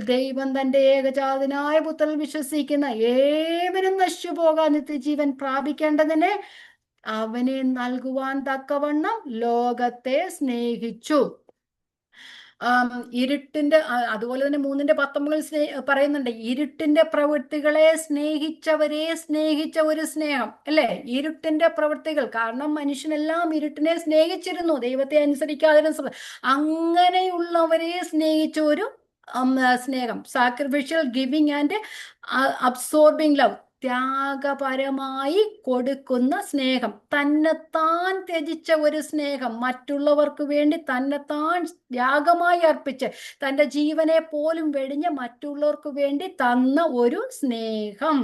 ദൈവം തന്റെ ഏകജാതനായ പുത്രൻ വിശ്വസിക്കുന്ന ഏവരും നശിച്ചു പോകാൻ നിത്യജീവൻ പ്രാപിക്കേണ്ടതിന് അവനെ നൽകുവാൻ തക്കവണ്ണം ലോകത്തെ സ്നേഹിച്ചു. ഇരുട്ടിന്റെ അതുപോലെ തന്നെ 3:19 പറയുന്നുണ്ട്, ഇരുട്ടിന്റെ പ്രവൃത്തികളെ സ്നേഹിച്ചവരെ സ്നേഹിച്ച ഒരു സ്നേഹം, അല്ലെ? ഇരുട്ടിന്റെ പ്രവൃത്തികൾ, കാരണം മനുഷ്യനെല്ലാം ഇരുട്ടിനെ സ്നേഹിച്ചിരുന്നു, ദൈവത്തെ അനുസരിക്കാതിരുന്ന. അങ്ങനെയുള്ളവരെ സ്നേഹിച്ച ഒരു സ്നേഹം, sacrificial giving and absorbing love, ത്യാഗപരമായി കൊടുക്കുന്ന സ്നേഹം, തന്നെത്താൻ ത്യജിച്ച ഒരു സ്നേഹം, മറ്റുള്ളവർക്ക് വേണ്ടി തന്നെത്താൻ യാഗമായി അർപ്പിച്ച് തൻ്റെ ജീവനെ പോലും വെടിഞ്ഞ് മറ്റുള്ളവർക്ക് വേണ്ടി തന്ന ഒരു സ്നേഹം.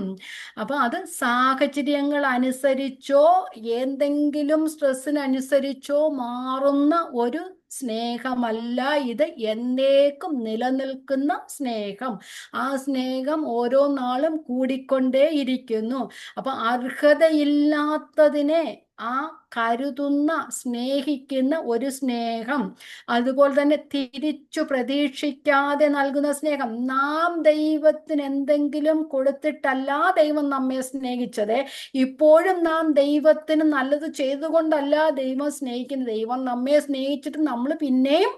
അപ്പൊ അത് സാഹചര്യങ്ങൾ അനുസരിച്ചോ എന്തെങ്കിലും സ്ട്രെസ്സിനനുസരിച്ചോ മാറുന്ന ഒരു സ്നേഹമല്ല ഇത്, എന്നേക്കും നിലനിൽക്കുന്ന സ്നേഹം. ആ സ്നേഹം ഓരോ നാളും കൂടിക്കൊണ്ടേയിരിക്കുന്നു. അപ്പൊ അർഹതയില്ലാത്തതിനെ കരുതുന്ന, സ്നേഹിക്കുന്ന ഒരു സ്നേഹം. അതുപോലെ തന്നെ തിരിച്ചു പ്രതീക്ഷിക്കാതെ നൽകുന്ന സ്നേഹം. നാം ദൈവത്തിന് എന്തെങ്കിലും കൊടുത്തിട്ടല്ല ദൈവം നമ്മെ സ്നേഹിച്ചത്. ഇപ്പോഴും നാം ദൈവത്തിന് നല്ലത് ചെയ്തുകൊണ്ടല്ല ദൈവം സ്നേഹിക്കുന്നത്. ദൈവം നമ്മെ സ്നേഹിച്ചിട്ട് നമ്മൾ പിന്നെയും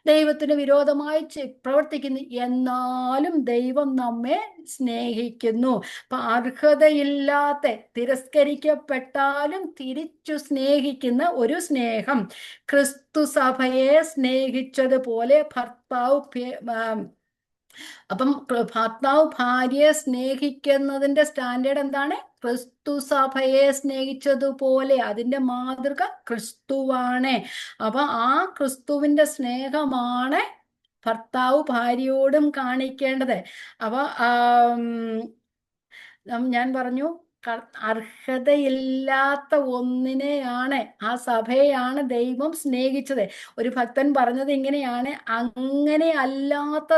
ദൈവത്തിന് വിരോധമായി പ്രവർത്തിക്കുന്നു, എന്നാലും ദൈവം നമ്മെ സ്നേഹിക്കുന്നു. അപ്പൊ അർഹതയില്ലാത്ത, തിരസ്കരിക്കപ്പെട്ടാലും തിരിച്ചു സ്നേഹിക്കുന്ന ഒരു സ്നേഹം. ക്രിസ്തു സഭയെ സ്നേഹിച്ചതുപോലെ ഭർത്താവ് ഭാര്യയെ സ്നേഹിക്കുന്നതിന്റെ സ്റ്റാൻഡേർഡ് എന്താണ്? ക്രിസ്തു സഭയെ സ്നേഹിച്ചതുപോലെ. അതിന്റെ മാതൃക ക്രിസ്തുവാണ്. അപ്പൊ ആ ക്രിസ്തുവിന്റെ സ്നേഹമാണ് ഭർത്താവ് ഭാര്യയോടും കാണിക്കേണ്ടത്. അപ്പൊ ഞാൻ പറഞ്ഞു, അർഹതയില്ലാത്ത ഒന്നിനെയാണ്, ആ സഭയെയാണ് ദൈവം സ്നേഹിച്ചത്. ഒരു ഭക്തൻ പറഞ്ഞത് ഇങ്ങനെയാണ്, അങ്ങനെ അല്ലാത്ത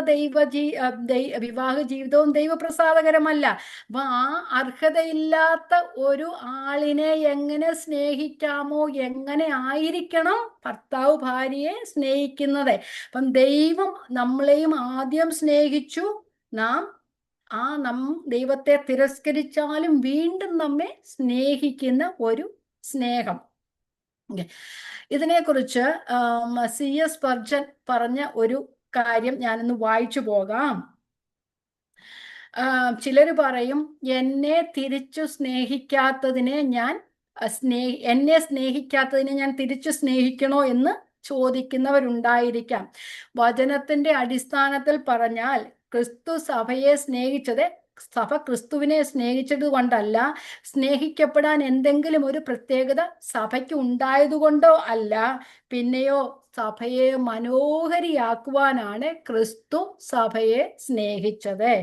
വിവാഹ ജീവിതവും ദൈവപ്രസാദകരമല്ല. അപ്പൊ ആ അർഹതയില്ലാത്ത ഒരു ആളിനെ എങ്ങനെ സ്നേഹിക്കാമോ, എങ്ങനെ ആയിരിക്കണം ഭർത്താവ് ഭാര്യയെ സ്നേഹിക്കുന്നത്? അപ്പം ദൈവം നമ്മളെയും ആദ്യം സ്നേഹിച്ചു. നാം ദൈവത്തെ തിരസ്കരിച്ചാലും വീണ്ടും നമ്മെ സ്നേഹിക്കുന്ന ഒരു സ്നേഹം. ഇതിനെക്കുറിച്ച് C.S. സ്പർജൻ പറഞ്ഞ ഒരു കാര്യം ഞാനൊന്ന് വായിച്ചു പോകാം. ചിലർ പറയും, എന്നെ തിരിച്ചു സ്നേഹിക്കാത്തതിനെ എന്നെ സ്നേഹിക്കാത്തതിനെ ഞാൻ തിരിച്ചു സ്നേഹിക്കണോ എന്ന് ചോദിക്കുന്നവരുണ്ടായിരിക്കാം. വചനത്തിന്റെ അടിസ്ഥാനത്തിൽ പറഞ്ഞാൽ ക്രിസ്തു സഭയെ സ്നേഹിച്ചത് സഭ ക്രിസ്തുവിനെ സ്നേഹിച്ചത് കൊണ്ടല്ല, സ്നേഹിക്കപ്പെടാൻ എന്തെങ്കിലും ഒരു പ്രത്യേകത സഭയ്ക്ക് ഉണ്ടായതുകൊണ്ടോ അല്ല, പിന്നെയോ സഭയെ മനോഹരിയാക്കുവാനാണ് ക്രിസ്തു സഭയെ സ്നേഹിച്ചത്.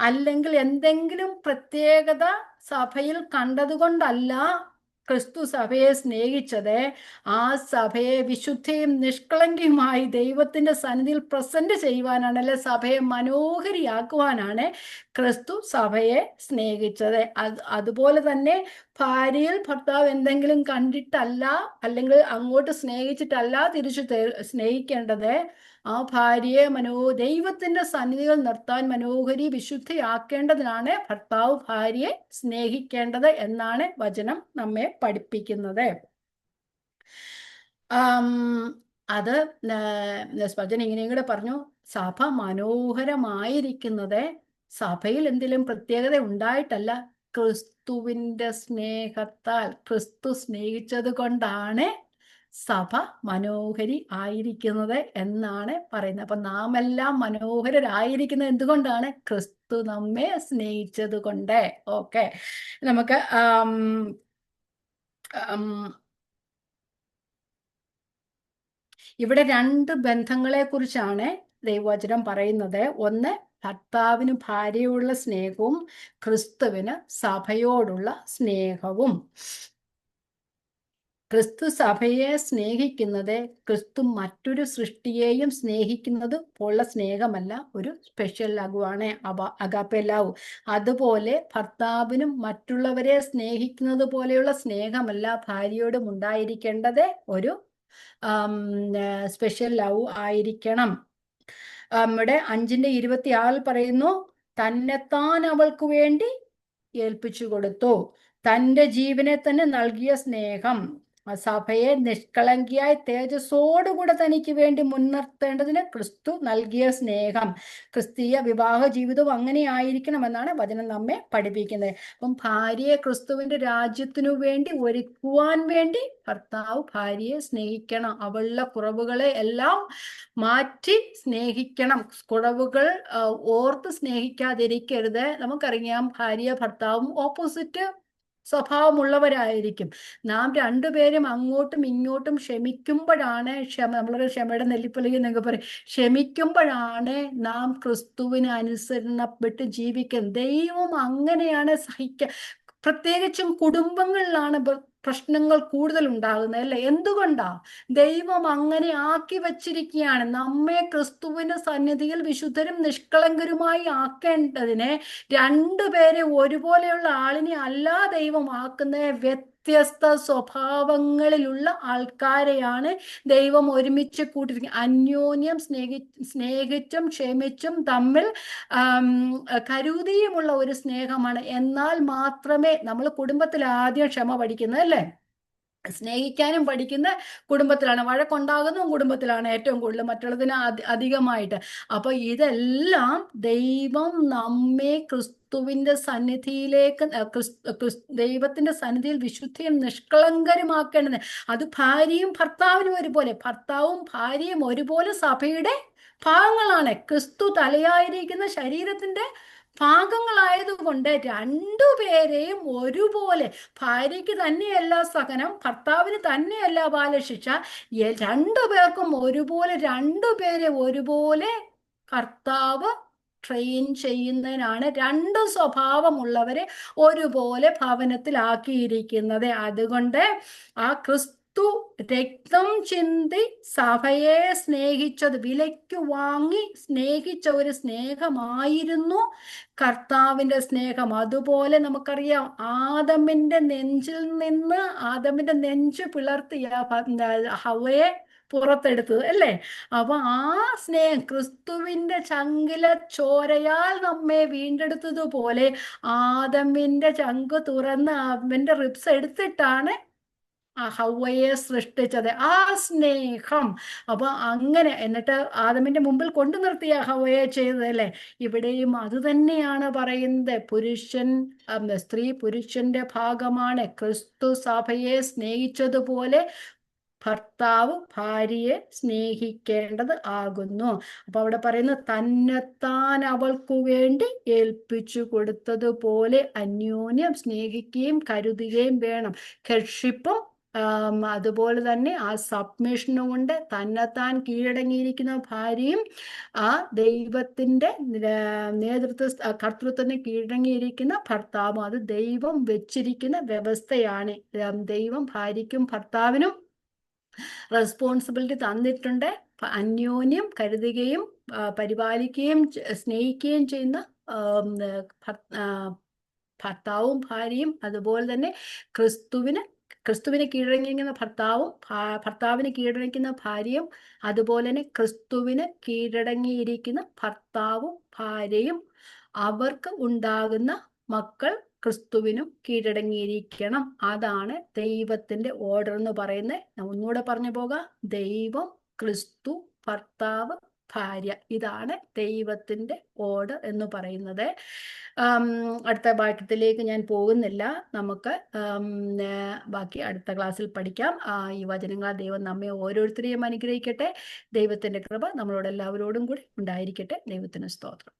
അല്ലെങ്കിൽ എന്തെങ്കിലും പ്രത്യേകത സഭയിൽ കണ്ടതുകൊണ്ടല്ല ക്രിസ്തു സഭയെ സ്നേഹിച്ചത്. ആ സഭയെ വിശുദ്ധയും നിഷ്കളങ്കയുമായി ദൈവത്തിന്റെ സന്നിധിയിൽ പ്രസന്റ് ചെയ്യുവാനാണ്, അല്ലെ സഭയെ മനോഹരിയാക്കുവാനാണ് ക്രിസ്തു സഭയെ സ്നേഹിച്ചത്. അതുപോലെ തന്നെ ഭാര്യയിൽ ഭർത്താവ് എന്തെങ്കിലും കണ്ടിട്ടല്ല, അല്ലെങ്കിൽ അങ്ങോട്ട് സ്നേഹിച്ചിട്ടല്ല തിരിച്ചു സ്നേഹിക്കേണ്ടത്. ആ ഭാര്യയെ ദൈവത്തിന്റെ സന്നിധിയിൽ നിർത്താൻ മനോഹരി വിശുദ്ധയാക്കേണ്ടതിനാണ് ഭർത്താവ് ഭാര്യയെ സ്നേഹിക്കേണ്ടത് എന്നാണ് വചനം നമ്മെ പഠിപ്പിക്കുന്നത്. അത് വചനം ഇങ്ങനെയും കൂടെ പറഞ്ഞു, സഭ മനോഹരമായിരിക്കുന്നത് സഭയിൽ എന്തെങ്കിലും പ്രത്യേകത ഉണ്ടായിട്ടല്ല, ക്രിസ്തുവിന്റെ സ്നേഹത്താൽ, ക്രിസ്തു സ്നേഹിച്ചത് കൊണ്ടാണ് സഭ മനോഹരി ആയിരിക്കുന്നത് എന്നാണ് പറയുന്നത്. അപ്പൊ നാം എല്ലാം മനോഹരരായിരിക്കുന്നത് എന്തുകൊണ്ടാണ്? ക്രിസ്തു നമ്മെ സ്നേഹിച്ചത് കൊണ്ട്. ഓക്കെ, നമുക്ക് ഇവിടെ രണ്ട് ബന്ധങ്ങളെ കുറിച്ചാണ് ദൈവവചനം പറയുന്നത്. ഒന്ന്, ഭർത്താവിന് ഭാര്യയോടുള്ള സ്നേഹവും ക്രിസ്തുവിന് സഭയോടുള്ള സ്നേഹവും. ക്രിസ്തു സഭയെ സ്നേഹിക്കുന്നത് ക്രിസ്തു മറ്റൊരു സൃഷ്ടിയെയും സ്നേഹിക്കുന്നത് പോലുള്ള സ്നേഹമല്ല, ഒരു സ്പെഷ്യൽ ലഘുവാണ് അഗാപ്പെ ലവ്. അതുപോലെ ഭർത്താവിനും മറ്റുള്ളവരെ സ്നേഹിക്കുന്നത് പോലെയുള്ള സ്നേഹമല്ല ഭാര്യയോടും ഉണ്ടായിരിക്കേണ്ടത്, ഒരു സ്പെഷ്യൽ ലവ് ആയിരിക്കണം. നമ്മുടെ 5:26 പറയുന്നു, തന്നെത്താൻ അവൾക്ക് വേണ്ടി ഏൽപ്പിച്ചു കൊടുത്തു. തൻ്റെ ജീവനെ തന്നെ നൽകിയ സ്നേഹം, സഭയെ നിഷ്കളങ്കിയായി തേജസ്സോടുകൂടെ തനിക്ക് വേണ്ടി മുൻനിർത്തേണ്ടതിന് ക്രിസ്തു നൽകിയ സ്നേഹം. ക്രിസ്തീയ വിവാഹ ജീവിതവും അങ്ങനെ ആയിരിക്കണമെന്നാണ് വചനം നമ്മെ പഠിപ്പിക്കുന്നത്. അപ്പം ഭാര്യയെ ക്രിസ്തുവിന്റെ രാജ്യത്തിനു വേണ്ടി ഒരുക്കുവാൻ വേണ്ടി ഭർത്താവ് ഭാര്യയെ സ്നേഹിക്കണം. അവളുടെ കുറവുകളെ എല്ലാം മാറ്റി സ്നേഹിക്കണം. കുറവുകൾ ഓർത്ത് സ്നേഹിക്കാതിരിക്കരുത്. നമുക്കറിയാം, ഭാര്യ ഭർത്താവും ഓപ്പോസിറ്റ് സ്വഭാവമുള്ളവരായിരിക്കും. നാം രണ്ടുപേരും അങ്ങോട്ടും ഇങ്ങോട്ടും ക്ഷമിക്കുമ്പോഴാണ്, നമ്മളൊരു ക്ഷമയുടെ നെല്ലിപ്പലകി എന്നൊക്കെ പറയും, ക്ഷമിക്കുമ്പോഴാണ് നാം ക്രിസ്തുവിന് അനുസരണപ്പെട്ട് ജീവിക്കുന്നത്. ദൈവം അങ്ങനെയാണ് പ്രത്യേകിച്ചും കുടുംബങ്ങളിലാണ് പ്രശ്നങ്ങൾ കൂടുതൽ ഉണ്ടാകുന്നത്, അല്ലെ? എന്തുകൊണ്ടാ? ദൈവം അങ്ങനെ ആക്കി വച്ചിരിക്കുകയാണ്. നമ്മെ ക്രിസ്തുവിന്റെ സന്നിധിയിൽ വിശുദ്ധരും നിഷ്കളങ്കരുമായി ആക്കേണ്ടതിന് രണ്ടുപേരെ ഒരുപോലെയുള്ള ആളിനെ അല്ല ദൈവം ആക്കുന്നത്. വ്യത്യസ്ത സ്വഭാവങ്ങളിലുള്ള ആൾക്കാരെയാണ് ദൈവം ഒരുമിച്ച് കൂട്ടിയിരിക്കുന്നത്. അന്യോന്യം സ്നേഹിച്ചും ക്ഷമിച്ചും തമ്മിൽ കരുതിയുമുള്ള ഒരു സ്നേഹമാണ്. എന്നാൽ മാത്രമേ നമ്മൾ കുടുംബത്തിൽ ആദ്യം ക്ഷമ പഠിക്കുന്നത്, അല്ലേ? സ്നേഹിക്കാനും പഠിക്കുന്ന കുടുംബത്തിലാണ്. വഴക്കുണ്ടാകുന്നതും കുടുംബത്തിലാണ് ഏറ്റവും കൂടുതൽ, മറ്റുള്ളതിന് അധികമായിട്ട്. അപ്പൊ ഇതെല്ലാം ദൈവം നമ്മെ ക്രിസ്തുവിന്റെ സന്നിധിയിലേക്ക്, ദൈവത്തിന്റെ സന്നിധിയിൽ വിശുദ്ധിയും നിഷ്കളങ്കരുമാക്കേണ്ടത്. അത് ഭാര്യയും ഭർത്താവിനും ഒരുപോലെ, ഭർത്താവും ഭാര്യയും ഒരുപോലെ സഭയുടെ ഭാഗങ്ങളാണ്. ക്രിസ്തു തലയായിരിക്കുന്ന ശരീരത്തിന്റെ ഭാഗങ്ങളായതുകൊണ്ട് രണ്ടുപേരെയും ഒരുപോലെ, ഭാര്യയ്ക്ക് തന്നെയല്ല സഹനം, ഭർത്താവിന് തന്നെയല്ല ബാലശിക്ഷ, രണ്ടുപേർക്കും ഒരുപോലെ, രണ്ടുപേരെ ഒരുപോലെ കർത്താവ് ട്രെയിൻ ചെയ്യുന്നതിനാണ് രണ്ട് സ്വഭാവമുള്ളവരെ ഒരുപോലെ ഭവനത്തിലാക്കിയിരിക്കുന്നത്. അതുകൊണ്ട് ആ ക്രിസ്തു രക്തം ചിന്തി സഭയെ സ്നേഹിച്ചത്, വിലയ്ക്ക് വാങ്ങി സ്നേഹിച്ച ഒരു സ്നേഹമായിരുന്നു കർത്താവിന്റെ സ്നേഹം. അതുപോലെ നമുക്കറിയാം, ആദമിന്റെ നെഞ്ചിൽ നിന്ന്, ആദമിന്റെ നെഞ്ച് പിളർത്തിയ ഹവ്വയെ പുറത്തെടുത്തത്, അല്ലേ? അപ്പൊ ആ സ്നേഹം, ക്രിസ്തുവിന്റെ ചങ്കില ചോരയാൽ നമ്മെ വീണ്ടെടുത്തതുപോലെ ആദമിന്റെ ചങ്ക് തുറന്ന് അവന്റെ റിബ്സ് എടുത്തിട്ടാണ് ഹവ്വയെ സൃഷ്ടിച്ചത്. ആ സ്നേഹം, അപ്പൊ അങ്ങനെ, എന്നിട്ട് ആദമിന്റെ മുമ്പിൽ കൊണ്ടു നിർത്തിയ ഹവ്വയെ ചെയ്തതല്ലേ? ഇവിടെയും അത് തന്നെയാണ് പറയുന്നത്. സ്ത്രീ പുരുഷന്റെ ഭാഗമാണ്. ക്രിസ്തു സഭയെ സ്നേഹിച്ചതുപോലെ ഭർത്താവ് ഭാര്യയെ സ്നേഹിക്കേണ്ടത് ആകുന്നു. അപ്പൊ അവിടെ പറയുന്നത്, തന്നെത്താൻ അവൾക്കു വേണ്ടി ഏൽപ്പിച്ചു കൊടുത്തതുപോലെ അന്യോന്യം സ്നേഹിക്കുകയും കരുതുകയും വേണം. ഹെഡ്ഷിപ്പും അതുപോലെ തന്നെ ആ സബ്മിഷനും കൊണ്ട് തന്നെത്താൻ കീഴടങ്ങിയിരിക്കുന്ന ഭാര്യയും ആ ദൈവത്തിന്റെ കർത്തൃത്വത്തിന് കീഴടങ്ങിയിരിക്കുന്ന ഭർത്താവും, അത് ദൈവം വെച്ചിരിക്കുന്ന വ്യവസ്ഥയാണ്. ദൈവം ഭാര്യയ്ക്കും ഭർത്താവിനും റെസ്പോൺസിബിലിറ്റി തന്നിട്ടുണ്ട്. അന്യോന്യം കരുതുകയും പരിപാലിക്കുകയും സ്നേഹിക്കുകയും ചെയ്യുന്ന ഭർത്താവും ഭാര്യയും, അതുപോലെ തന്നെ ക്രിസ്തുവിന് കീഴടങ്ങിയിരിക്കുന്ന ഭർത്താവിന് കീഴടങ്ങിയിരിക്കുന്ന ഭാര്യയും, അതുപോലെ തന്നെ ക്രിസ്തുവിന് കീഴടങ്ങിയിരിക്കുന്ന ഭർത്താവും ഭാര്യയും, അവർക്ക് ഉണ്ടാകുന്ന മക്കൾ ക്രിസ്തുവിനും കീഴടങ്ങിയിരിക്കണം. അതാണ് ദൈവത്തിന്റെ ഓർഡർ എന്ന് പറയുന്നത്. ഒന്നുകൂടെ പറഞ്ഞു പോകാം. ദൈവം, ക്രിസ്തു, ഭർത്താവ്, ഭാര്യ. ഇതാണ് ദൈവത്തിൻ്റെ ഓർഡർ എന്ന് പറയുന്നത്. അടുത്ത വാക്യത്തിലേക്ക് ഞാൻ പോകുന്നില്ല. നമുക്ക് ബാക്കി അടുത്ത ക്ലാസ്സിൽ പഠിക്കാം. ഈ വചനങ്ങൾ ദൈവം നമ്മെ ഓരോരുത്തരെയും അനുഗ്രഹിക്കട്ടെ. ദൈവത്തിൻ്റെ കൃപ നമ്മളോട് എല്ലാവരോടും കൂടി ഉണ്ടായിരിക്കട്ടെ. ദൈവത്തിന് സ്തോത്രം.